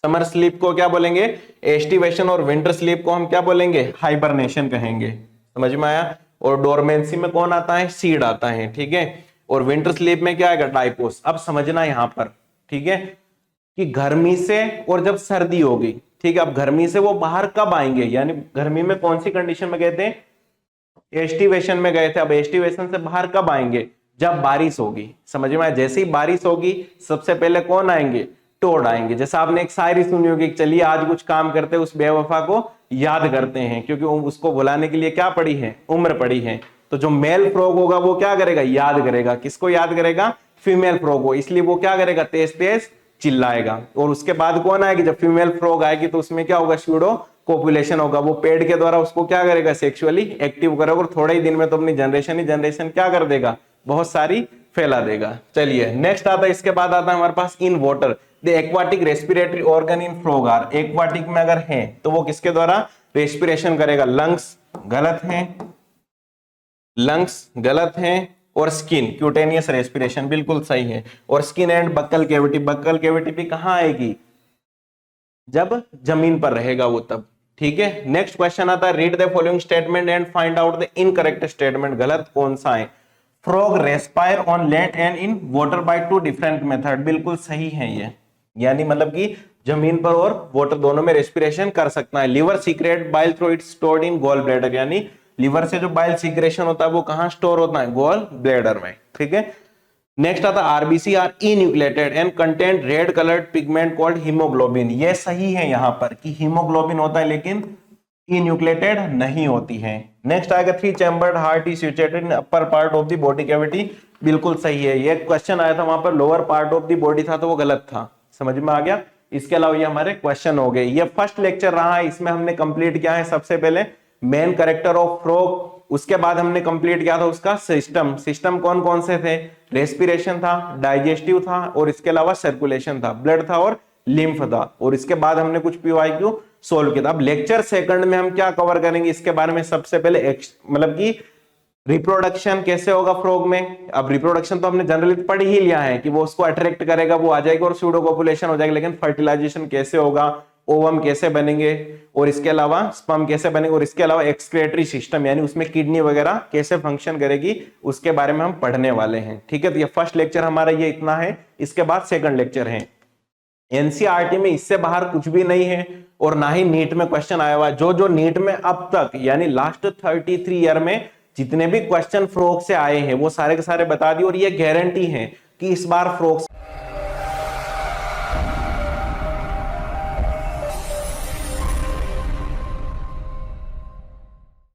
समर स्लीप को क्या बोलेंगे, एस्टिवेशन, और विंटर स्लीप को हम क्या बोलेंगे, हाइबरनेशन कहेंगे। समझ में आया? और डोरमेंसी में कौन आता है, सीड आता है। ठीक है, और विंटर स्लीप में क्या आएगा, डाइपोज। अब समझना यहां पर, ठीक है, कि गर्मी से और जब सर्दी होगी, ठीक है, अब गर्मी से वो बाहर कब आएंगे, यानी गर्मी में कौन सी कंडीशन में गए थे, एस्टिवेशन में गए थे। अब एस्टिवेशन से बाहर कब आएंगे, जब बारिश होगी। समझ में आया? जैसे ही बारिश होगी सबसे पहले कौन आएंगे, टोड आएंगे। जैसा आपने एक शायरी सुनी होगी, चलिए आज कुछ काम करते उस बेवफा को याद करते हैं, क्योंकि उसको बुलाने के लिए क्या पड़ी है, उम्र पड़ी है। तो जो मेल फ्रॉग होगा वो क्या करेगा, याद करेगा। किसको याद करेगा, फीमेल फ्रॉग को, इसलिए वो क्या करेगा, तेज तेज चिल्लाएगा। और उसके बाद कौन आएगी, जब फीमेल फ्रॉग आएगी तो उसमें क्या होगा, स्यूडो कोपुलेशन होगा। वो पेड़ के द्वारा उसको क्या करेगा, सेक्सुअली एक्टिव करेगा, और थोड़े ही दिन में तो अपनी जनरेशन क्या कर देगा, बहुत सारी फैला देगा। चलिए नेक्स्ट आता है, इसके बाद आता है हमारे पास in water the aquatic respiratory organ in frog are. Aquatic में अगर है तो वो किसके द्वारा रेस्पिरेशन करेगा, लंग्स, गलत है। लंग्स गलत है, और स्किन, क्यूटेनियस रेस्पिरेशन बिल्कुल सही है। और skin and buccal cavity, buccal cavity भी कहां आएगी, जब जमीन पर रहेगा वो तब। ठीक है, नेक्स्ट क्वेश्चन आता है, read the following statement and find out the incorrect statement. गलत कौन सा है, frog respire on land and in water by two different method, बिल्कुल सही है ये। यानी मतलब कि जमीन पर और वाटर दोनों में रेस्पिरेशन कर सकता है। Liver secrete bile through it's stored in gall bladder, यानी लिवर से जो बाइल सीक्रेशन होता है वो कहां स्टोर होता है, गॉल ब्लैडर में। ठीक है, नेक्स्ट आता है, RBC are enucleated and content red coloured pigment called haemoglobin. ये सही है यहां पर कि हीमोग्लोबिन होता है, लेकिन इन्यूक्लेटेड नहीं होती है। नेक्स्ट आएगा, 3 chambered heart is situated in upper part of the body cavity, बिल्कुल सही है। ये क्वेश्चन आया था, वहां पर lower part of the body था तो वो गलत था। समझ में आ गया? इसके अलावा ये हमारे क्वेश्चन हो गए। ये फर्स्ट लेक्चर रहा है, इसमें हमने कंप्लीट किया है सबसे पहले मेन कैरेक्टर ऑफ फ्रॉग, उसके बाद हमने कंप्लीट किया था उसका सिस्टम। सिस्टम कौन कौन से थे, रेस्पिरेशन था, डाइजेस्टिव था, और इसके अलावा सर्कुलेशन था, ब्लड था और लिम्फ था। और इसके बाद हमने कुछ पीवाईक्यू सोल्व किया था। अब लेक्चर सेकंड में हम क्या कवर करेंगे, इसके बारे में सबसे पहले मतलब कि रिप्रोडक्शन कैसे होगा फ्रॉग में। अब रिप्रोडक्शन तो हमने जनरली पढ़ ही लिया है कि वो उसको अट्रैक्ट करेगा, वो आ जाएगा और स्यूडो पॉपुलेशन हो जाएगी, लेकिन फर्टिलाइजेशन कैसे होगा, ओवम कैसे बनेंगे, और इसके अलावा स्पर्म कैसे बनेंगे, और इसके अलावा एक्सक्रीटरी सिस्टम यानी उसमें किडनी वगैरह कैसे फंक्शन करेगी, उसके बारे में हम पढ़ने वाले हैं। ठीक है, तो ये फर्स्ट लेक्चर हमारा ये इतना है। इसके बाद सेकंड लेक्चर है, एनसीईआरटी में इससे बाहर कुछ भी नहीं है और ना ही नीट में क्वेश्चन आया हुआ है। जो जो नीट में अब तक यानी लास्ट 33 ईयर में जितने भी क्वेश्चन फ्रोक से आए हैं वो सारे के सारे बता दिए और ये गारंटी है कि इस बार फ्रोक